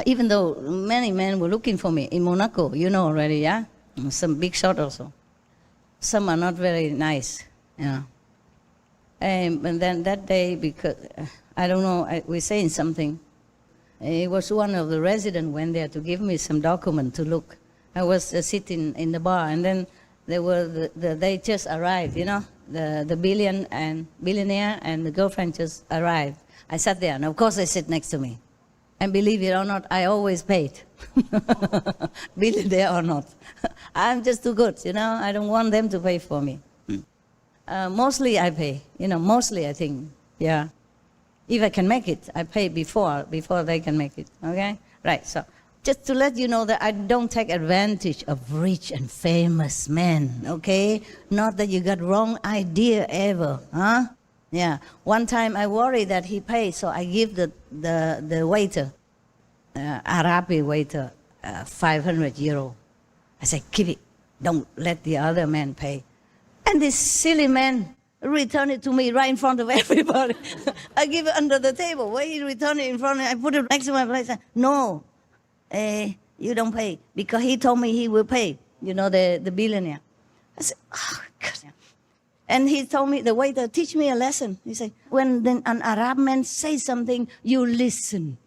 Even though many men were looking for me in Monaco, you know already, yeah? Some big shot also. Some are not very nice, you know. And then that day, because, I don't know, we're saying something. It was one of the residents went there to give me some document to look. I was sitting in the bar, and then they just arrived, the billionaire and the girlfriend just arrived. I sat there, and of course they sit next to me. And believe it or not, I always paid, billionaire or not. I'm just too good, I don't want them to pay for me. Mostly I pay, mostly I think, yeah. If I can make it, I pay before they can make it, okay? Right, so just to let you know that I don't take advantage of rich and famous men, okay? Not that you got wrong idea ever, huh? Yeah, one time I worried that he paid, so I give the waiter, Arabi waiter, 500 euro. I said, keep it, don't let the other man pay. And this silly man returned it to me right in front of everybody. I give it under the table. Why he returned it in front of me? I put it next to my place. No, you don't pay. Because he told me he will pay, the billionaire. I said, oh, God. And he told me, the waiter, teach me a lesson. He said, when an Arab man says something, you listen.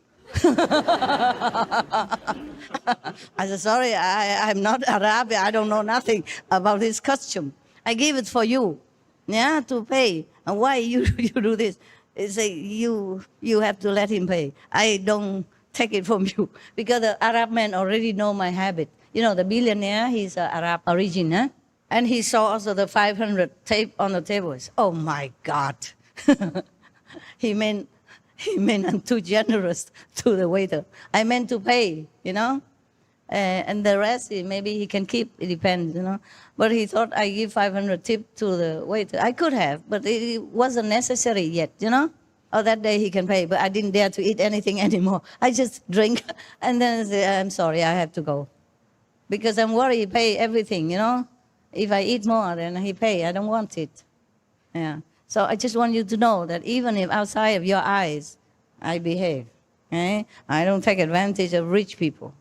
I said, sorry, I'm not Arab. I don't know nothing about his costume. I gave it for you, to pay. And why you do this? He said, you have to let him pay. I don't take it from you. Because the Arab man already know my habit. The billionaire, he's Arab origin, huh? And he saw also the 500 tape on the table. He said, oh my God. He meant I'm too generous to the waiter. I meant to pay, and the rest, maybe he can keep, it depends, But he thought I give 500 tip to the waiter. I could have, but it wasn't necessary yet, Or that day he can pay, but I didn't dare to eat anything anymore. I just drink, and then I say, I'm sorry, I have to go. Because I'm worried he pay everything, If I eat more, then he pay. I don't want it. Yeah. So I just want you to know that even if outside of your eyes, I behave. Okay? I don't take advantage of rich people.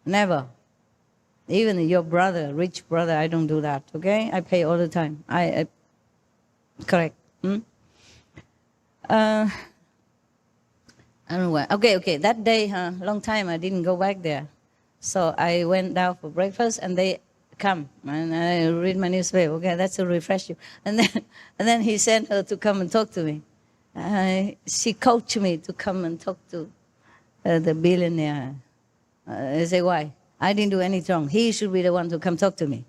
Never. Even your brother, rich brother, I don't do that. Okay? I pay all the time. I correct. I don't know why. Okay. That day, long time I didn't go back there. So I went down for breakfast, and they come, and I read my newspaper. Okay, that's to refresh you. And then he sent her to come and talk to me. She coached me to come and talk to the billionaire. I say, why? I didn't do anything wrong. He should be the one to come talk to me,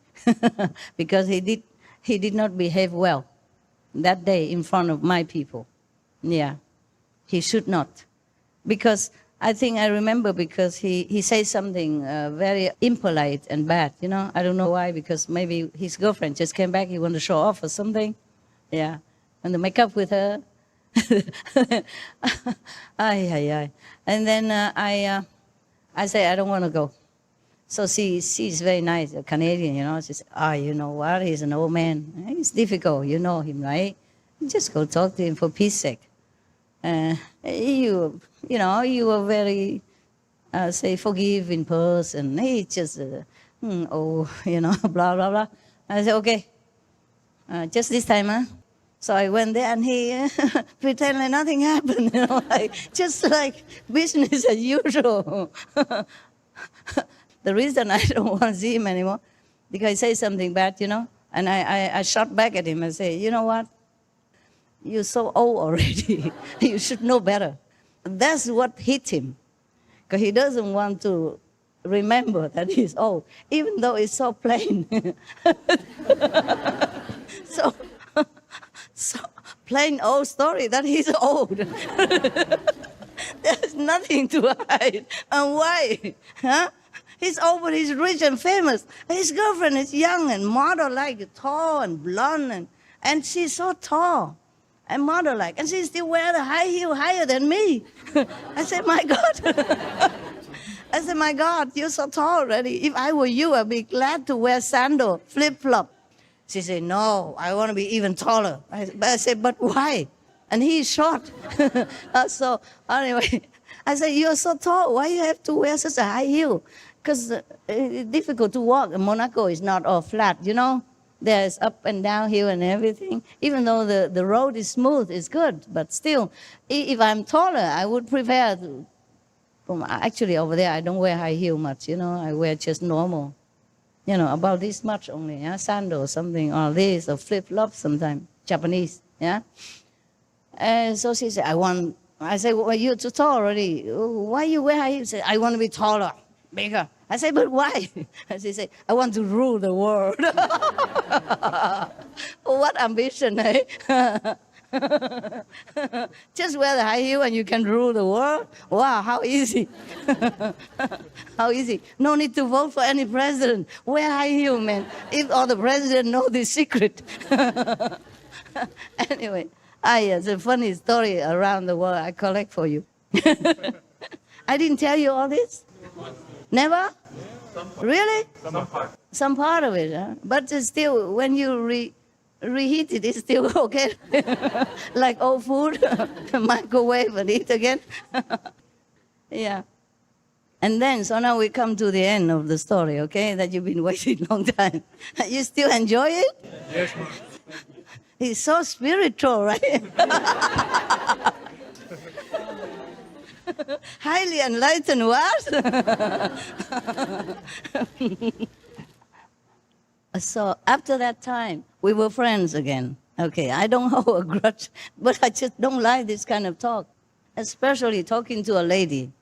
because he did not behave well that day in front of my people. Yeah, he should not, because I think I remember because he says something very impolite and bad, I don't know why, because maybe his girlfriend just came back, he wanted to show off or something. Yeah, and to make up with her. And then I say, I don't want to go. So she's very nice, a Canadian, She said, you know what, he's an old man. It's difficult, you know him, right? Just go talk to him for peace sake. You are very, forgiving person. He just, blah, blah, blah. I said, okay, just this time, huh? So I went there, and he pretended like nothing happened, just like business as usual. The reason I don't want to see him anymore, because he says something bad, and I shot back at him and say, you know what? You're so old already. You should know better. That's what hit him, because he doesn't want to remember that he's old, even though it's so plain. so plain old story that he's old. There's nothing to hide. And why? Huh? He's old, but he's rich and famous. His girlfriend is young and model-like, tall and blonde, and she's so tall and model-like, and she still wears a high heel higher than me. I said, my God. I said, my God, you're so tall already. If I were you, I'd be glad to wear sandal, flip-flop. She said, no, I want to be even taller. I said, but why? And he's short. So anyway, I said, you're so tall. Why you have to wear such a high heel? Because it's difficult to walk. In Monaco is not all flat, There's up and down hill and everything. Even though the road is smooth, it's good. But still, if I'm taller, I would prefer to Actually, over there, I don't wear high heel much, I wear just normal, about this much only, yeah, sandal or something, or this, or flip-flop sometimes, Japanese, yeah. So she said, I said, well, you're too tall already. Why you wear high heels? She said, I want to be taller, bigger. I said, but why? And she said, I want to rule the world. What ambition, eh? Just wear the high heel and you can rule the world? Wow, how easy. How easy. No need to vote for any president. Wear high heel, man. If all the president know this secret. Anyway, it's a funny story around the world I collect for you. I didn't tell you all this? Never? Really? Some part of it, huh? But still, when you reheat it, it's still okay. Like old food, microwave and eat again. Yeah. And then, so now we come to the end of the story, okay? That you've been waiting a long time. You still enjoy it? Yes, ma'am. He's so spiritual, right? Highly enlightened, what? So after that time, we were friends again. Okay, I don't hold a grudge, but I just don't like this kind of talk, especially talking to a lady.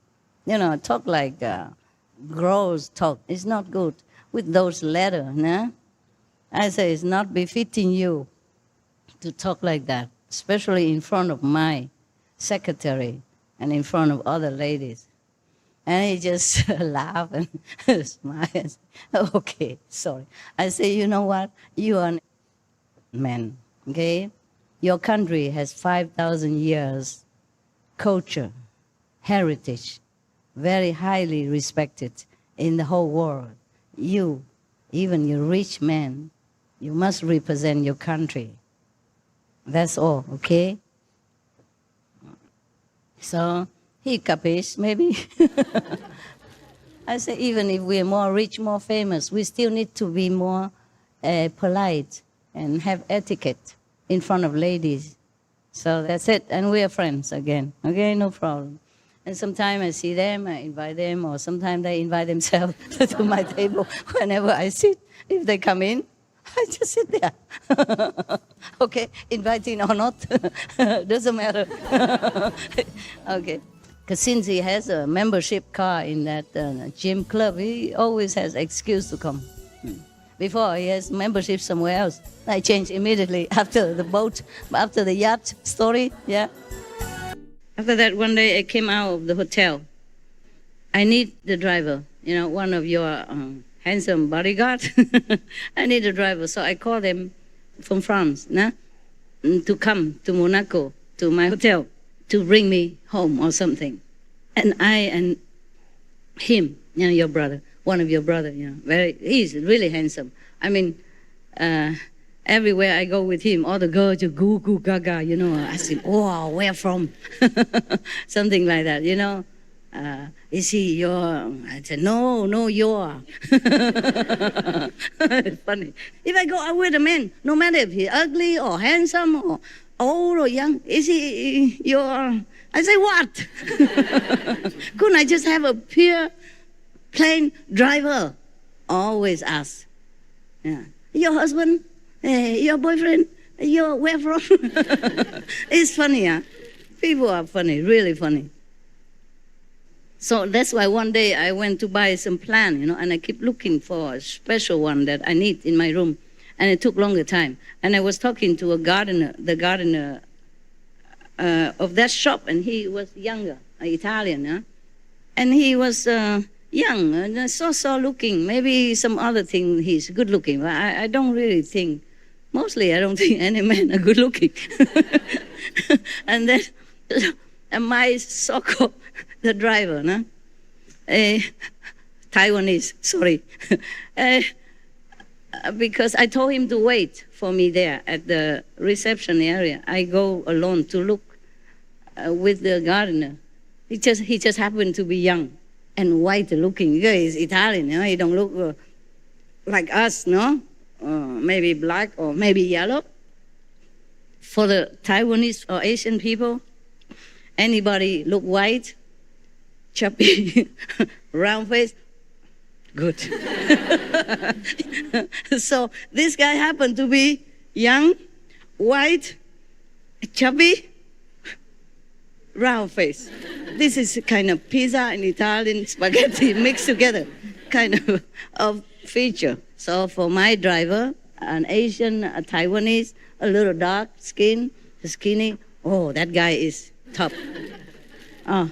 Talk like gross talk. It's not good with those letters, nah? I say it's not befitting you to talk like that, especially in front of my secretary and in front of other ladies. And he just laughed and smiled. Okay, sorry. I say, you know what? You are a man, okay? Your country has 5,000 years culture, heritage, very highly respected in the whole world. You, even you rich man, you must represent your country. That's all, okay? So he capish, maybe. I say, even if we're more rich, more famous, we still need to be more polite and have etiquette in front of ladies. So that's it, and we are friends again. Okay, no problem. And sometimes I see them, I invite them, or sometimes they invite themselves to my table whenever I sit. If they come in, I just sit there. Okay, inviting or not, doesn't matter. Okay. Because since he has a membership card in that gym club, he always has excuse to come. Before, he has membership somewhere else. I changed immediately after the yacht story, yeah. After that, one day I came out of the hotel. I need the driver, one of your handsome bodyguards. I need a driver, so I called them from France, to come to Monaco, to my hotel, to bring me home or something. And I and him, your brother, one of your brother, he's really handsome. I mean, everywhere I go with him, all the girls just goo goo gaga, I say, wow, where from? Something like that, is he your? I said, no, your. It's funny. If I go out with a man, no matter if he's ugly or handsome or old or young, is he your? I say, what? Couldn't I just have a pure, plain driver? Always ask. Yeah. Your husband? Your boyfriend? Where from? It's funny, huh? People are funny, really funny. So that's why one day I went to buy some plant, and I keep looking for a special one that I need in my room. And it took longer time. And I was talking to the gardener of that shop, and he was younger, Italian, and he was young and so looking. Maybe some other thing he's good looking, but I don't really think. Mostly, I don't think any men are good looking. And then, my so-called the driver, Taiwanese, sorry, because I told him to wait for me there at the reception area. I go alone to look with the gardener. He just happened to be young and white looking. He's Italian, he don't look like us, no? Maybe black or maybe yellow. For the Taiwanese or Asian people, anybody look white, chubby, round face. Good. So this guy happened to be young, white, chubby, round face. This is kind of pizza and Italian spaghetti mixed together, kind of feature. So for my driver, an Asian, a Taiwanese, a little dark skin, skinny, oh, that guy is top. Oh.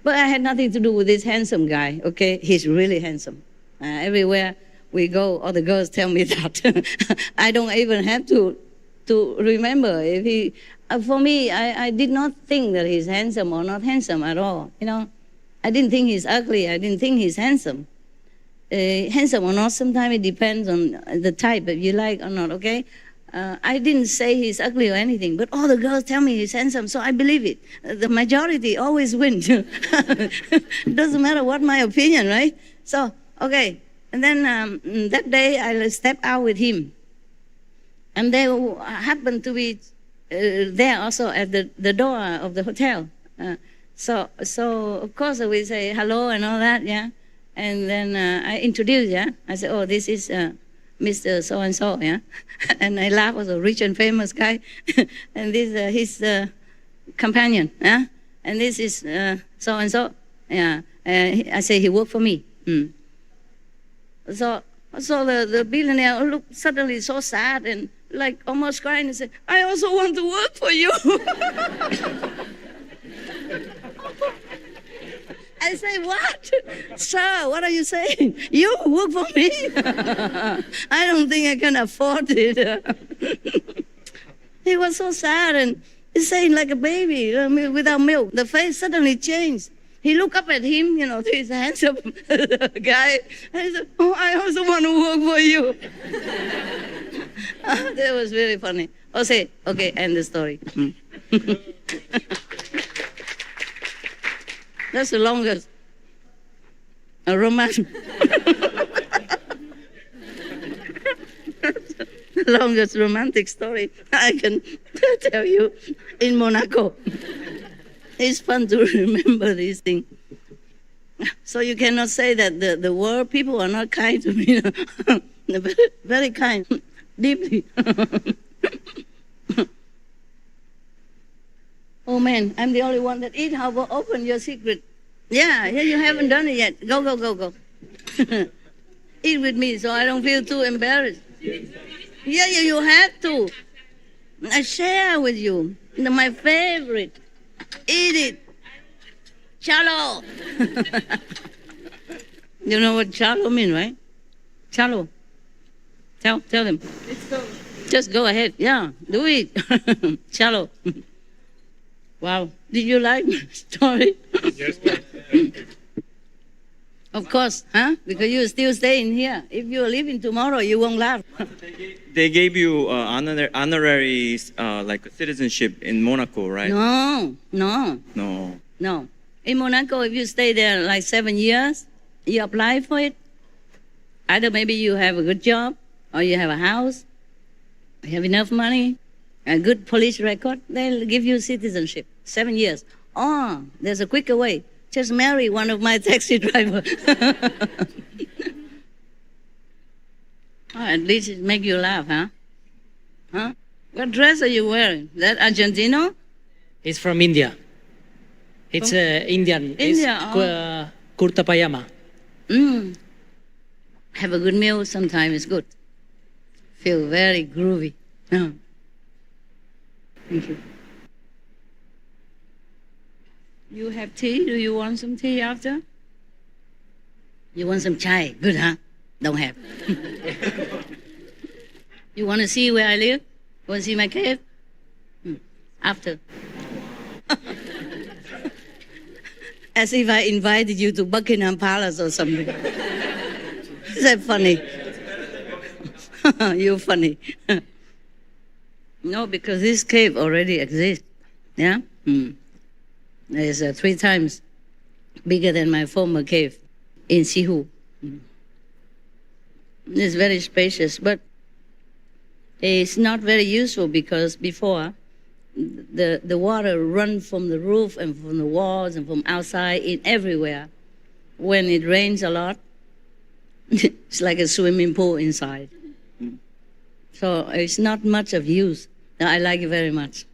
But I had nothing to do with this handsome guy, okay? He's really handsome. Everywhere we go, all the girls tell me that. I don't even have to remember if he... for me, I did not think that he's handsome or not handsome at all, you know? I didn't think he's ugly. I didn't think he's handsome. Handsome or not, sometimes it depends on the type, if you like or not, okay? I didn't say he's ugly or anything, but all the girls tell me he's handsome, so I believe it. The majority always wins. Doesn't matter what my opinion, right? So, okay. And then that day, I stepped out with him. And they happened to be there also at the door of the hotel. So of course, we say hello and all that, yeah? And then I introduced, yeah? I said, oh, this is... Mr. So-and-so, yeah? And I laugh, was a rich and famous guy. And this his companion, yeah? And this is so-and-so, yeah? I say he worked for me. So the billionaire looked suddenly so sad and like almost crying and said, I also want to work for you. I say, what? Sir, what are you saying? You work for me? I don't think I can afford it. He was so sad and he's saying like a baby without milk. The face suddenly changed. He looked up at him, you know, this handsome guy. And he said, oh, I also want to work for you. That was very funny. I'll say, okay, end the story. That's the longest longest romantic story I can tell you in Monaco. It's fun to remember these things. So you cannot say that the world people are not kind to me. They're very, very kind, deeply. Oh man, I'm the only one that eat. How about open your secret? Yeah, you haven't done it yet. Go. Eat with me so I don't feel too embarrassed. Yeah, you have to. I share with you. My favorite. Eat it. Chalo. You know what chalo means, right? Chalo. Tell them. Let's go. Just go ahead. Yeah, do it. Chalo. Wow. Did you like my story? Yes. Of course, huh? Because you're still staying here. If you're leaving tomorrow, you won't laugh. They gave you honorary like citizenship in Monaco, right? No. No. In Monaco, if you stay there like 7 years, you apply for it. Either maybe you have a good job, or you have a house, you have enough money, a good police record, they'll give you citizenship, 7 years. Oh, there's a quicker way. Just marry one of my taxi drivers. At least it make you laugh, huh? Huh? What dress are you wearing? That Argentino? It's from India. It's Indian. India, It's kurta pajama. Have a good meal sometime is good. Feel very groovy. Thank you. You have tea? Do you want some tea after? You want some chai? Good, huh? Don't have. You want to see where I live? Want to see my cave? After. As if I invited you to Buckingham Palace or something. Is that funny? You're funny. No, because this cave already exists. Yeah? It's 3 times bigger than my former cave in Sihu. It's very spacious, but it's not very useful because before the water runs from the roof and from the walls and from outside in everywhere. When it rains a lot, it's like a swimming pool inside. So it's not much of use. I like it very much.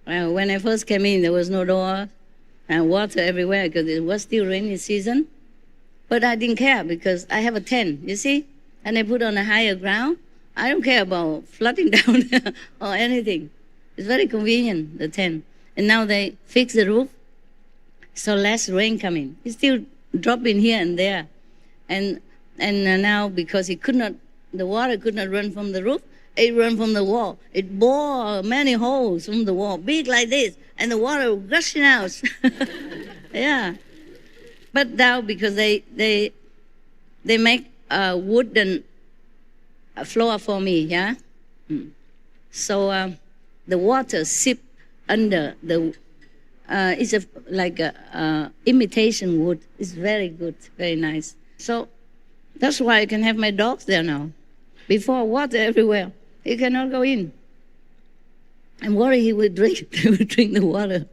When I first came in, there was no door and water everywhere because it was still rainy season. But I didn't care because I have a tent, you see? And I put on a higher ground. I don't care about flooding down or anything. It's very convenient, the tent. And now they fix the roof, so less rain coming. It's still dropping here and there. And now because the water could not run from the roof, it ran from the wall. It bore many holes from the wall, big like this, and the water gushing out. Yeah. But now because they make a wooden floor for me, yeah? So the water sip under the, it's like a imitation wood. It's very good, very nice. So that's why I can have my dogs there now. Before, water everywhere. He cannot go in. I'm worried he will drink the water.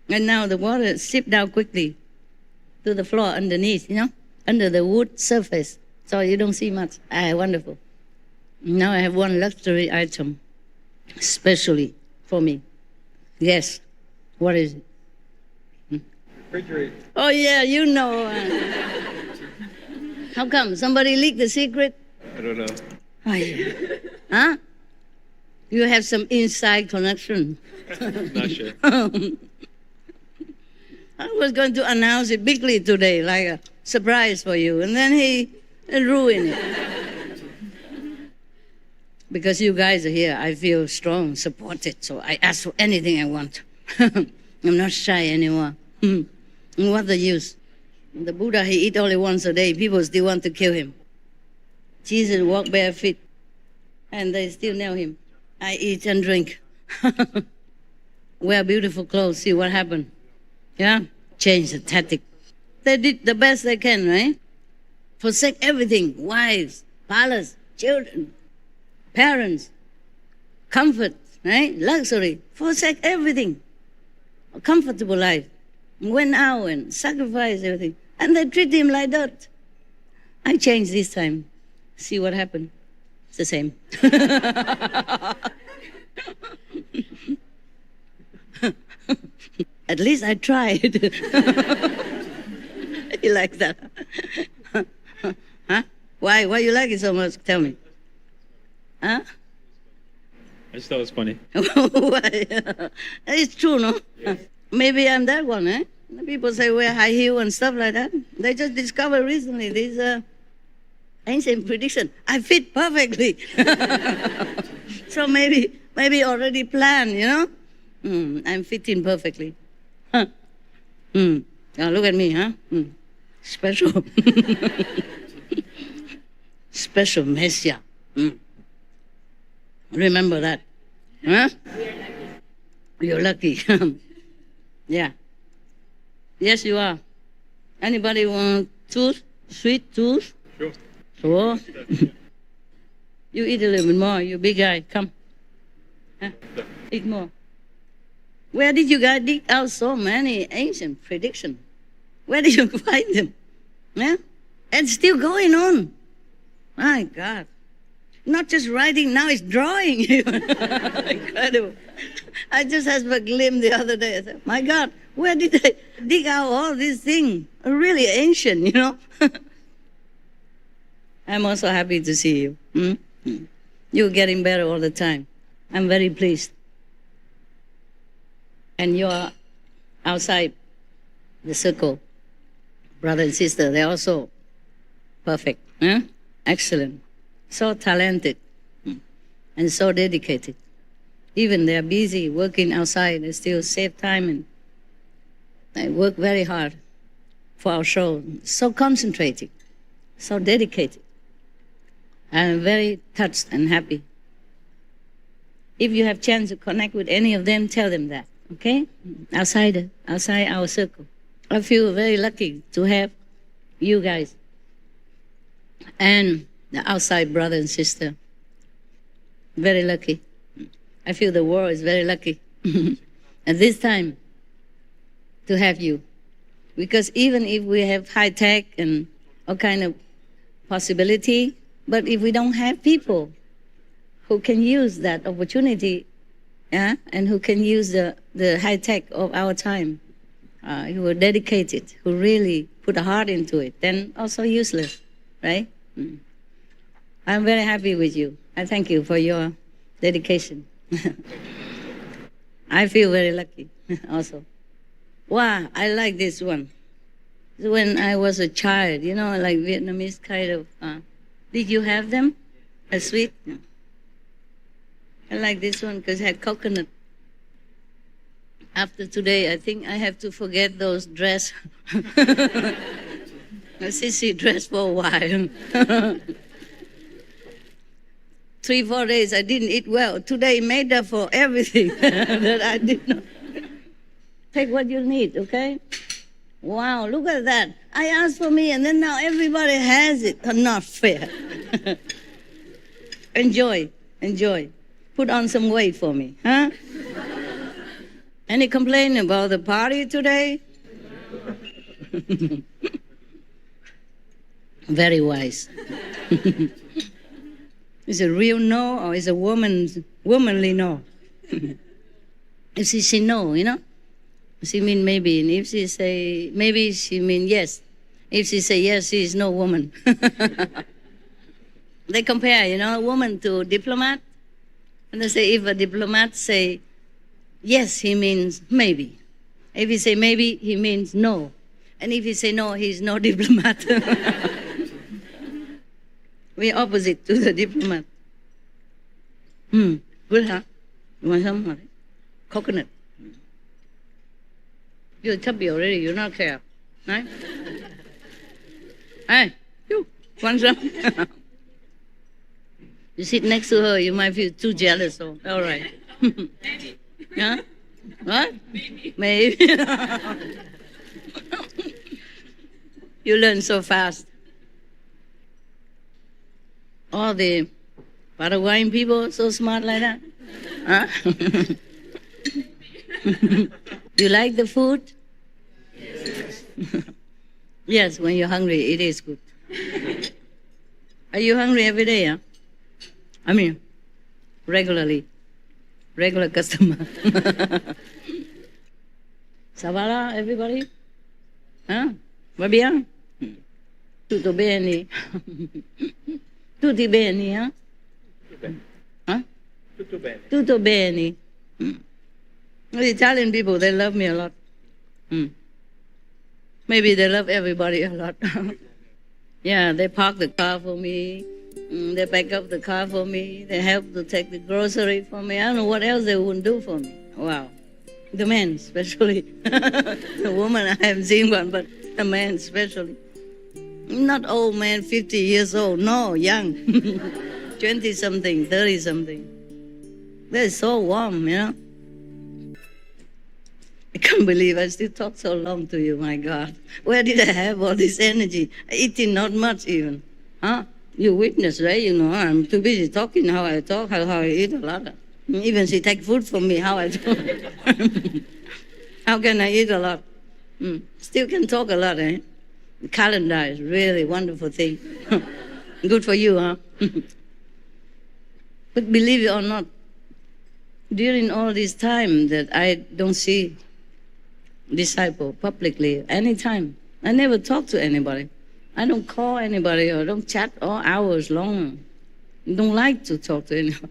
And now the water sip down quickly to the floor underneath, under the wood surface. So you don't see much. Wonderful. Now I have one luxury item, especially for me. Yes. What is it? Refrigerator. Oh, yeah, you know. How come? Somebody leaked the secret? I don't know. Oh, yeah. Huh? You have some inside connection. Not sure. I was going to announce it bigly today, like a surprise for you, and then he ruined it. Because you guys are here, I feel strong, supported, so I ask for anything I want. I'm not shy anymore. What's the use? The Buddha, he eat only once a day. People still want to kill him. Jesus walked bare feet, and they still nail him. I eat and drink. Wear beautiful clothes, see what happened. Yeah? Change the tactic. They did the best they can, right? Forsake everything. Wives, palace, children, parents, comfort, right? Luxury. Forsake everything. A comfortable life. Went out and sacrificed everything. And they treat him like that. I changed this time. See what happened. It's the same. At least I tried. You like that? Huh? Why you like it so much? Tell me. Huh? I just thought it was funny. Why? It's true, no? Maybe I'm that one, eh? People say wear high heel and stuff like that. They just discovered recently this ancient prediction. I fit perfectly. So maybe already planned, I'm fitting perfectly. Huh. Oh, look at me, huh? Special. Special Messiah. Remember that. Huh? You're lucky. Yeah. Yes, you are. Anybody want tooth? Sweet tooth? Sure. Sure. You eat a little bit more. You big guy. Come. Huh? Eat more. Where did you guys dig out so many ancient predictions? Where did you find them? Yeah? And still going on. My God. Not just writing, now it's drawing. Incredible. I just had a glimpse the other day. I said, my God, where did they dig out all these things? Really ancient, I'm also happy to see you. You're getting better all the time. I'm very pleased. And you're outside the circle. Brother and sister, they're also perfect. Excellent. So talented and so dedicated. Even they're busy working outside, they still save time and they work very hard for our show. So concentrated, so dedicated. I'm very touched and happy. If you have chance to connect with any of them, tell them that, okay? Outside our circle. I feel very lucky to have you guys and the outside brother and sister. Very lucky. I feel the world is very lucky at this time to have you. Because even if we have high tech and all kind of possibility, but if we don't have people who can use that opportunity, and who can use the high tech of our time, who are dedicated, who really put a heart into it, then also useless, right? I'm very happy with you. I thank you for your dedication. I feel very lucky also. Wow, I like this one. When I was a child, like Vietnamese kind of, did you have them? A sweet? Yeah. I like this one because it had coconut. After today, I think I have to forget those dress. Sissy dress for a while. 3-4 days I didn't eat well. Today made up for everything that I did not. Take what you need, okay? Wow, look at that. I asked for me and then now everybody has it. Not fair. Enjoy. Put on some weight for me, huh? Any complaint about the party today? Very wise. Is it real no or is it womanly no? If she say no, she mean maybe. And if she say maybe, she mean yes. If she say yes, she is no woman. They compare, woman to diplomat. And they say if a diplomat say yes, he means maybe. If he say maybe, he means no. And if he say no, he's no diplomat. We're opposite to the diplomat. Good, huh? You want some? Coconut. You're chubby already, you don't care. Right? Hey, you want some? You sit next to her, you might feel too jealous. So, all right. Huh? What? Maybe. You learn so fast. All the Paraguayan people so smart like that. Huh? You like the food? Yes, when you're hungry, it is good. Are you hungry every day? Huh? I mean, regularly. Regular customer. Ça va là, everybody? Huh? Va bien? Tutto bene? Tutti bene, huh? Huh? Tutto bene. Tutto bene. The Italian people, they love me a lot. Maybe they love everybody a lot. Yeah, they park the car for me. They back up the car for me. They help to take the grocery for me. I don't know what else they wouldn't do for me. Wow. The men, especially. The woman, I haven't seen one, but the man especially. Not old man, 50 years old. No, young. 20-something, 30-something. They're so warm, I can't believe I still talk so long to you, my God. Where did I have all this energy? Eating not much even. Huh? You witness, right? I'm too busy talking how I talk, how I eat a lot. Even she take food from me, how I talk. How can I eat a lot? Still can talk a lot, eh? The calendar is really a wonderful thing. Good for you, huh? But believe it or not, during all this time that I don't see disciple publicly anytime, I never talk to anybody. I don't call anybody or don't chat all hours long. I don't like to talk to anyone.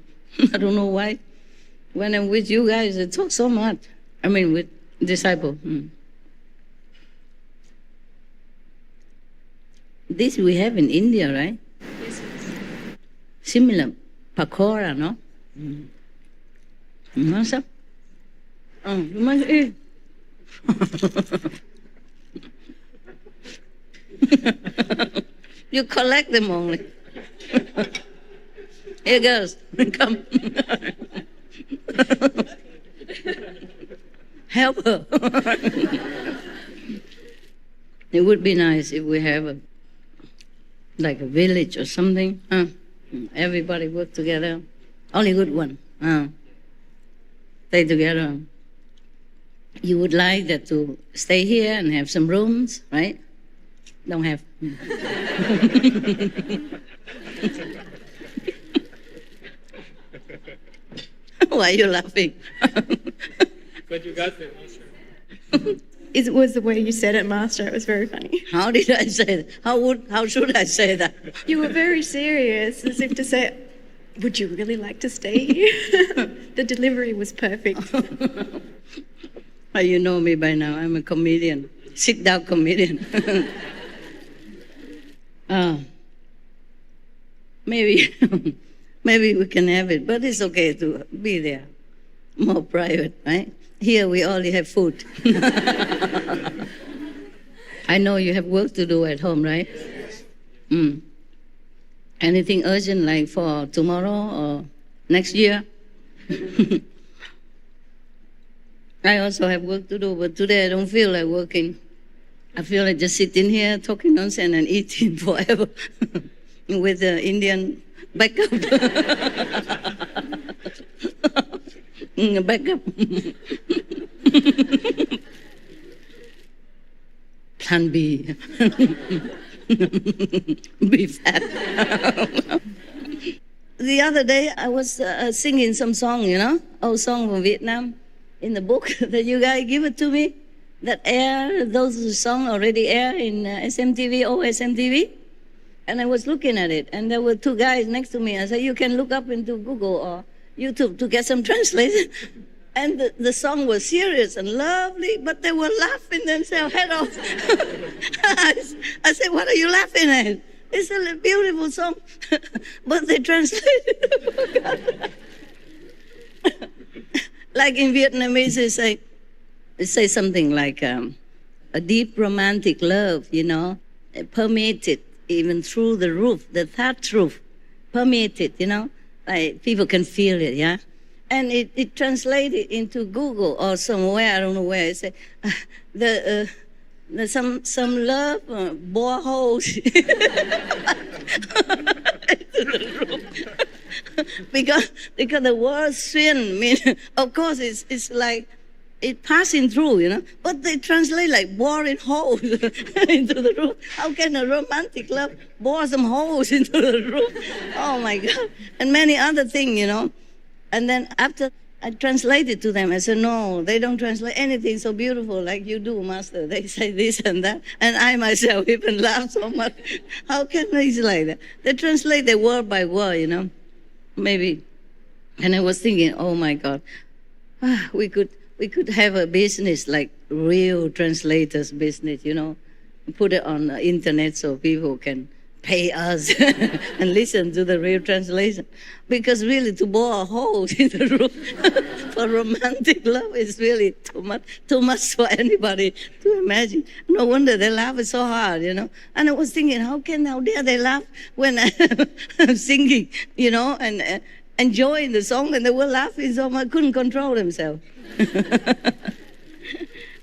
I don't know why. When I'm with you guys, I talk so much. I mean, with disciple. This we have in India, right? Yes. Similar. Pakora, no? What's up? Oh, you must eat. You collect them only. Here goes. Come. Help her. It would be nice if we have like a village or something. Everybody work together. Only good one. stay together. You would like that to stay here and have some rooms, right? Don't have. Why are you laughing? But you got it, Master. It was the way you said it, Master. It was very funny. How did I say that? How should I say that? You were very serious, as if to say, would you really like to stay here? The delivery was perfect. Well, you know me by now. I'm a comedian, sit-down comedian. Maybe we can have it, but it's okay to be there, more private, right? Here we only have food. I know you have work to do at home, right? Anything urgent like for tomorrow or next year? I also have work to do, but today I don't feel like working. I feel like just sitting here talking nonsense and eating forever with the Indian backup. Backup. Plan B. Be fat. The other day I was singing some song, old song from Vietnam. In the book that you guys give it to me, that those songs already air in SMTV, SMTV. And I was looking at it, and there were two guys next to me. I said, you can look up into Google or YouTube to get some translation. And the song was serious and lovely, but they were laughing themselves head off. I said, what are you laughing at? It's a beautiful song, but they translated it. Like in Vietnamese, they say something like a deep romantic love, permeated even through the roof, the thatch roof, permeated, like people can feel it, yeah? And it translated into Google or somewhere, I don't know where, it said, some love bore holes into the roof. because the word xuyên of course it's like it passing through, but they translate like boring holes into the roof. How can a romantic love bore some holes into the roof? Oh my God. And many other things, And then after I translated to them, I said, no, they don't translate anything so beautiful like you do, Master. They say this and that. And I myself even laugh so much. How can they say like that? They translate the word by word, Maybe. And I was thinking, oh my God, we could have a business like real translators business, Put it on the internet so people can pay us and listen to the real translation. Because really to bore a hole in the roof for romantic love is really too much for anybody to imagine. No wonder they laugh so hard, And I was thinking, how dare they laugh when I'm singing, and enjoying the song, and they were laughing so much, couldn't control themselves.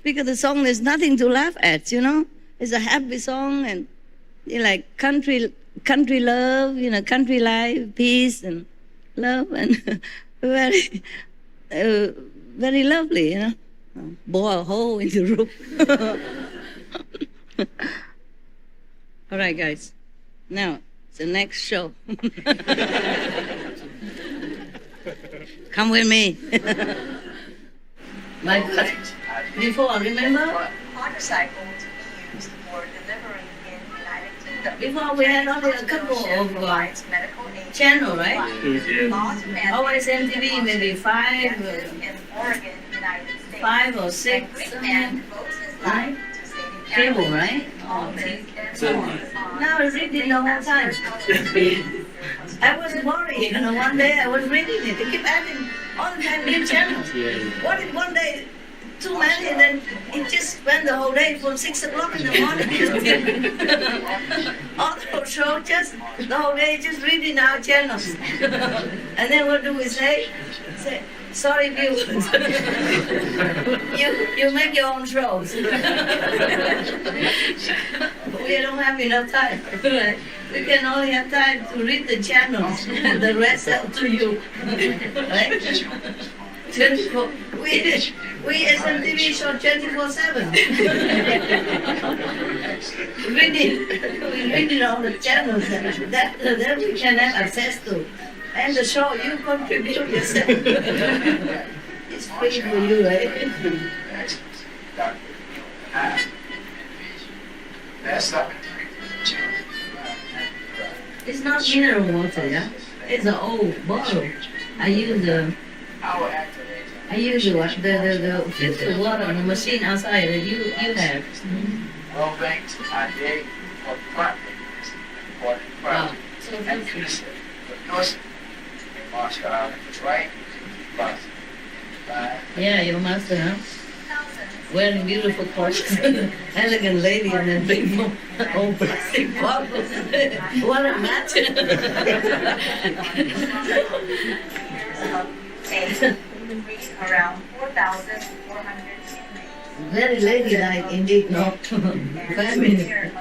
Because the song is nothing to laugh at, It's a happy song, and like country love, country life, peace and love, and very, very lovely, Bore a hole in the roof. All right, guys. Now, the next show. Come with me. My God. Before, remember? Motorcycle to be used for delivering in United Kingdom. Before we had only a couple of channel, right? Always MTV, maybe five or six, right? Cable, right? Now I read it the whole time. I was worried, one day I was reading it. They keep adding all the time new channels. What if one day too many, and then it just went the whole day from 6 o'clock in the morning. All the show, just the whole day, just reading our channels. And then what do we say? Say, sorry viewers, you make your own shows. We don't have enough time. We can only have time to read the channels, and the rest up to you. Right? 24. We SMTV show 24/7. we read it on the channels that we can have access to. And the show you contribute yourself. It's free for you, right? It's not mineral water, yeah? It's an old bottle. I use the filter water on the machine outside that you have. Well, thanks. I did for practice. Wow. Right? Yeah, your master, huh? Wearing beautiful clothes. Elegant lady and then big old plastic bottles. What a match. Around 4,400 Very ladylike indeed, no? Feminine.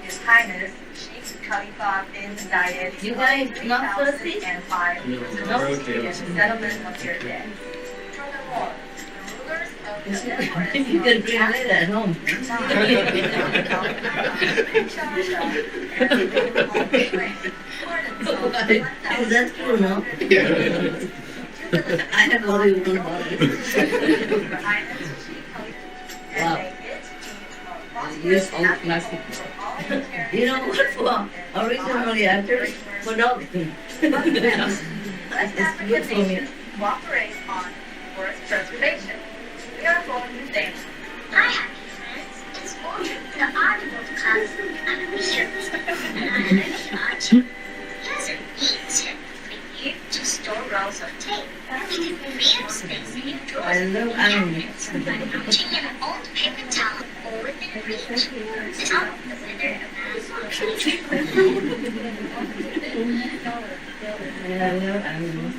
His Highness Sheikh Khalifa bin Zayed. You guys not thirsty? And 5 No. settlement of your debt. Furthermore, the rulers of the You can drink later at home. Is that true, no? I have already one bottle. Wow. Use old plastic. You know what for? Originally actors for dogs. Let's cooperate on forest preservation. We are going to thank Hi, happy friends. It's Morgan, the audible class, and research. Here's a neat tip for you to store rolls of tape. We can free up space in your drawers I love animals. by mounting an old paper towel or within reach. Tell the weather I love animals.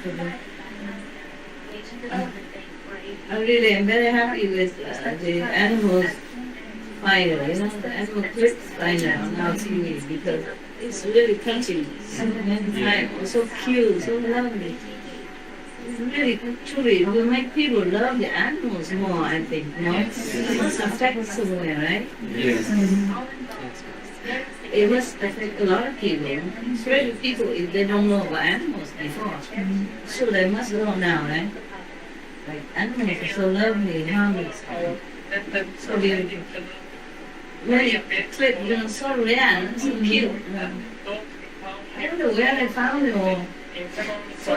I really am very happy with the animals finder, the animal clips finder on our TV because it's really touching. It's so cute, so lovely. It's really, truly, it will make people love the animals more, I think, It must affect somewhere, right? Yes. It must affect a lot of people, especially people if they don't know about animals before. So they must know now, right? Like animals are so lovely, harmless, so beautiful. Very clip, so rare and so cute. I don't know where I found it all. So,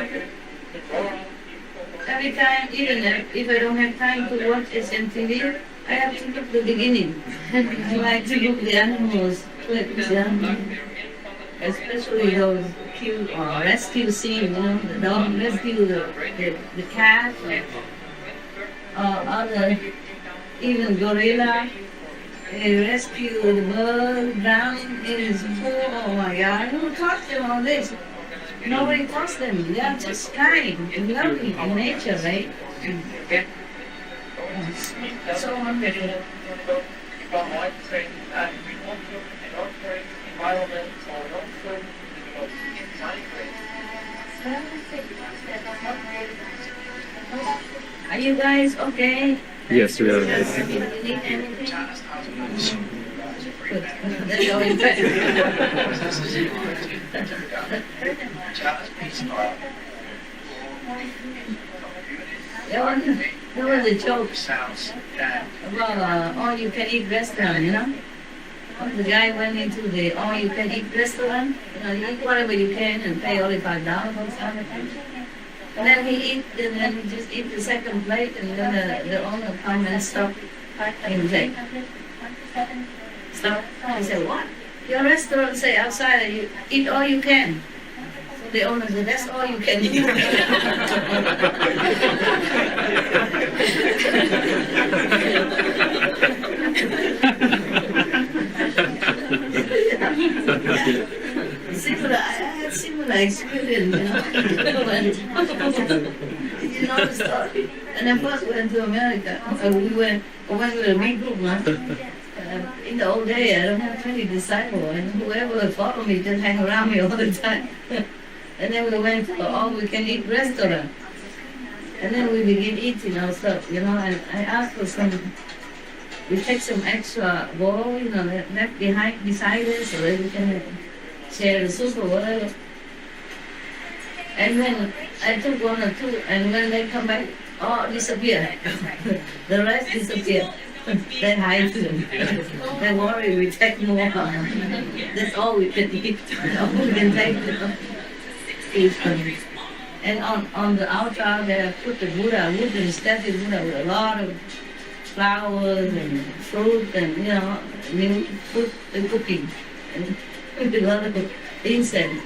every time, even if I don't have time to watch SMTV, I have to look the beginning. I like to look the animals clips, especially those cute rescue scenes, the dog rescue the cat, other, even gorilla, rescue the bird drowning in his pool. Oh my God, who taught them all this? Nobody taught them. They are just kind and loving in nature, right? So wonderful. Are you guys okay? Yes, we are. You need anything? Good. That's all in fact. There was a joke about all-you-can-eat restaurant, The guy went into the all-you-can-eat restaurant, you eat whatever you can and pay only $5 or something. And then he just eat the second plate, and then the owner come and stop him say, stop. He said, what? Your restaurant say outside that you eat all you can. So the owner said, that's all you can eat. Similar, I had similar experience, You know the story. And I first went to America. We went with a big group, in the old day, I don't have many disciples, and whoever would follow me just hang around me all the time. And then we went to all-we-can-eat restaurant. And then we begin eating our stuff, and I asked for some, we take some extra bowl, left behind beside us so that we can share the soup or whatever. And then I took one or two, and when they come back, all disappear. The rest disappear. They hide them. They worry we take more. That's all we can eat. All we can take. And on the altar, they put the Buddha, wooden statue Buddha with a lot of flowers and fruit and, new food and cooking. And a lot of incense,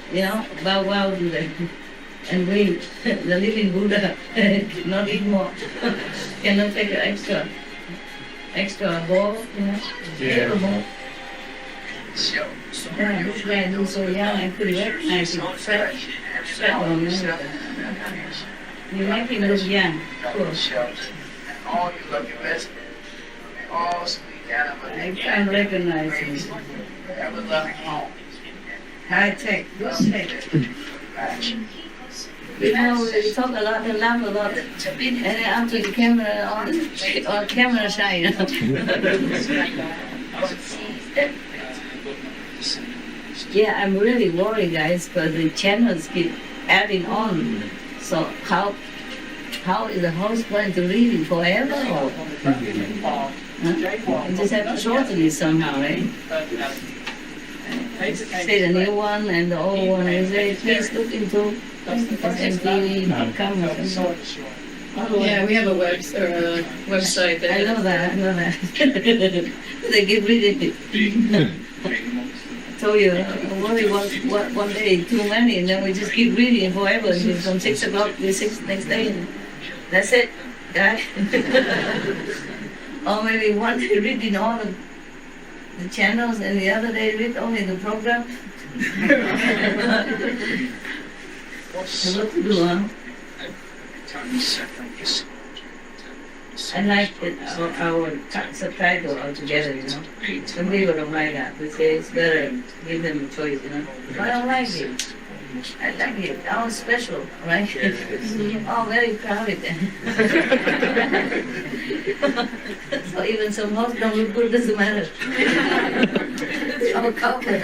bow to them. And we, the living Buddha, not eat more. Cannot take an extra bowl, take a bowl. Yeah, this guy looks so young and could recognize him fresh. You make him look young. Cool. All you love your best. All speak out of I can't recognize him. Have a loving home. High tech, good tech. We talk a lot and laugh a lot. And then after the camera on camera shy, Yeah, I'm really worried, guys, because the channels keep adding on. So how is the host going to read it forever? Or, You just have to shorten it somehow, right? Say the new one and the old one. Is there, please look into MTV cameras. Yeah, we have a website. I know that. They keep reading it. Told you, worry one day too many, and then we just keep reading forever. From 6 o'clock to 6 next day. That's it, guys. Or maybe one day reading all of the channels, and the other day read only the program. What to do, huh? I like our subtitle altogether, Some people don't like that. We say it's better, give them a choice, But I don't like it. I like it. All special, right? All very crowded. So even some hosts don't look good, doesn't matter. It's all covered.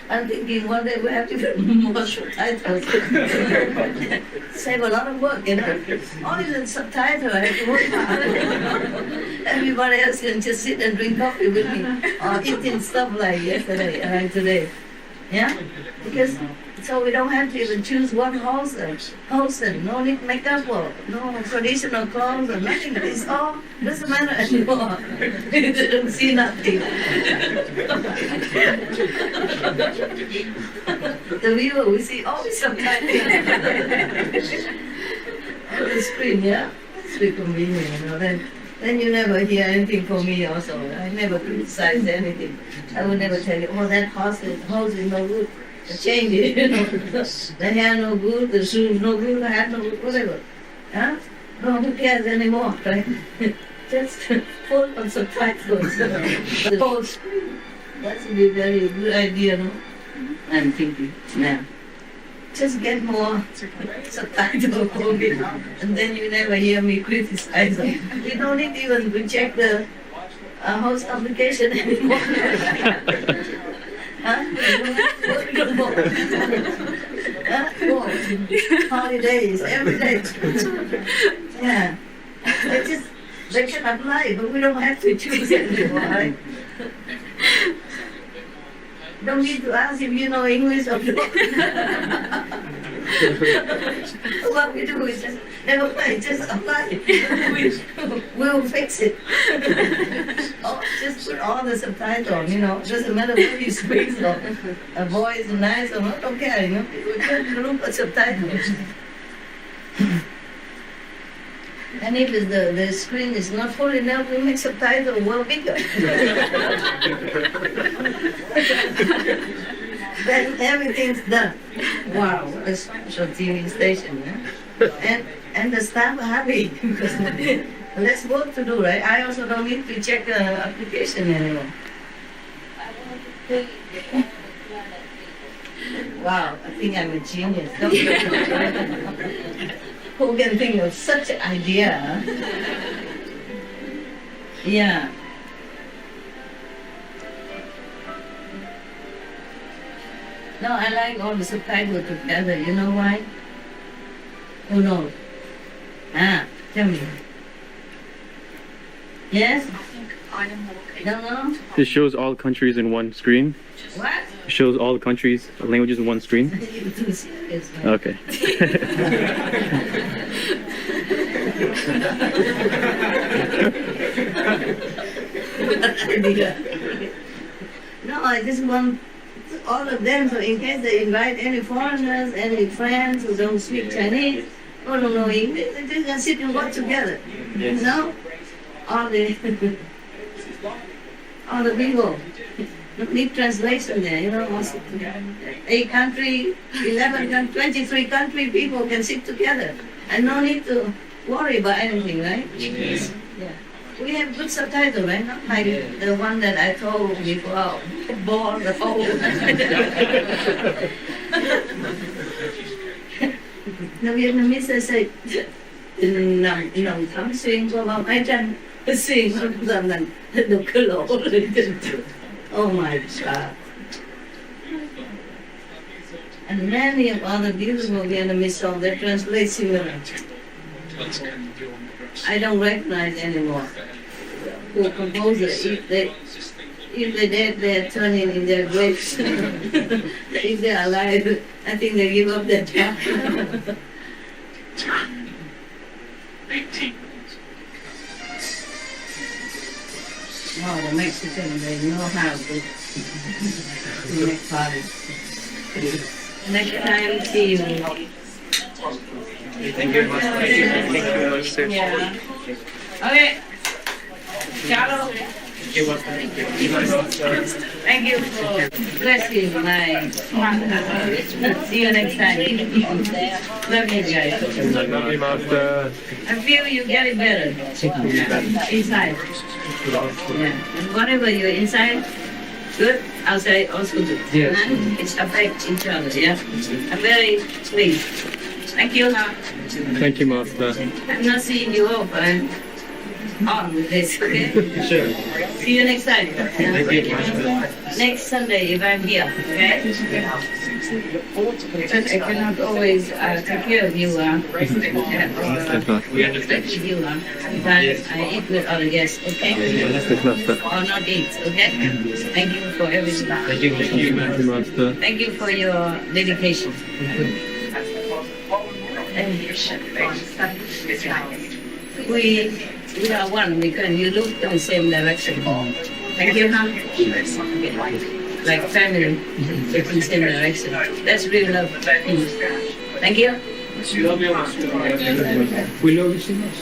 I'm thinking one day we have to get more subtitles. Save a lot of work, Only the subtitle I have to work hard. Everybody else can just sit and drink coffee with me or eating stuff like yesterday and today. Yeah? Because so we don't have to even choose one host, no need makeup or no traditional clothes or nothing. It's all doesn't matter anymore. You don't see nothing. The viewer we see always subtitles on the screen, yeah? It's very convenient, Then you never hear anything from me also. I never criticize anything. I would never tell you, that host is no good. Change it, The hair no good, the shoes no good, the hat no good, whatever. Huh? No, who cares anymore, right? Just full of subtitles. The whole screen. That would be a very good idea, no? I'm thinking now. Just get more subtitles for me, and then you never hear me criticize them. You don't need even to check the host application anymore. Holidays, every day. Yeah. They can apply, but we don't have to choose anymore, right? Don't need to ask if you know English or not. What we do is just never mind, just apply. We'll fix it. Just put all the subtitles, Doesn't matter where you speak or a voice is nice or not, don't care, We just look at subtitles. And if the screen is not full enough, we make subtitles well bigger. Then everything's done. Wow, what a special TV station, And the staff are happy because less work to do, right? I also don't need to check the application anymore. Wow, I think I'm a genius. Who can think of such an idea? Huh? Yeah. No, I like all the subtitles together. You know why? Who knows? Tell me. Yes? Don't know? It shows all countries in one screen. What? It shows all countries, languages in one screen. You're too serious, man. Okay. No, I just want all of them, so in case they invite any foreigners, any friends who don't speak Chinese, or don't know English, they can sit and work together. You know? All the people. Don't need translation there, you know. 8 country, 11 country, 23 country people can sit together. And no need to worry about anything, right? Yes. Yeah. We have good subtitles, right? Not like the one that I told before, bore the whole. The Vietnamese they say, nằm thấm xuyên qua bao cái tranh, xuyên qua mình được cái lỗ lên trên. Oh my God. And many of other beautiful Vietnamese songs, they translate similar. I don't recognize anymore who composed it. If they're dead, they're turning in their graves. If they're alive, I think they give up their job. Oh, the Mexicans, they know how to make parties. Next time, see you. Thank you very much. Thank you very much, sir. Yeah. Okay. Ciao. Thank you for blessing my. See you next time. Love you guys. Love you, Master. I feel you getting better inside. Yeah. And whatever you're inside, good, outside also good. Yes. It's affect each other, yeah? I'm very pleased. Thank you, huh? Thank you, Master. I'm not seeing you off, but I'm on with this, okay? Sure. See you next time. Thank you, Master. Next Sunday if I'm here, okay? But I cannot always take care of you, respect you, because I eat with other guests, okay? Yes, Master. Or not eat, okay? Thank you for everything. Thank you, Master. Thank you for your dedication. We are one because you look in the same direction. Thank you, huh? Like family, look in the same direction. That's real love. Thank you. We love you so much.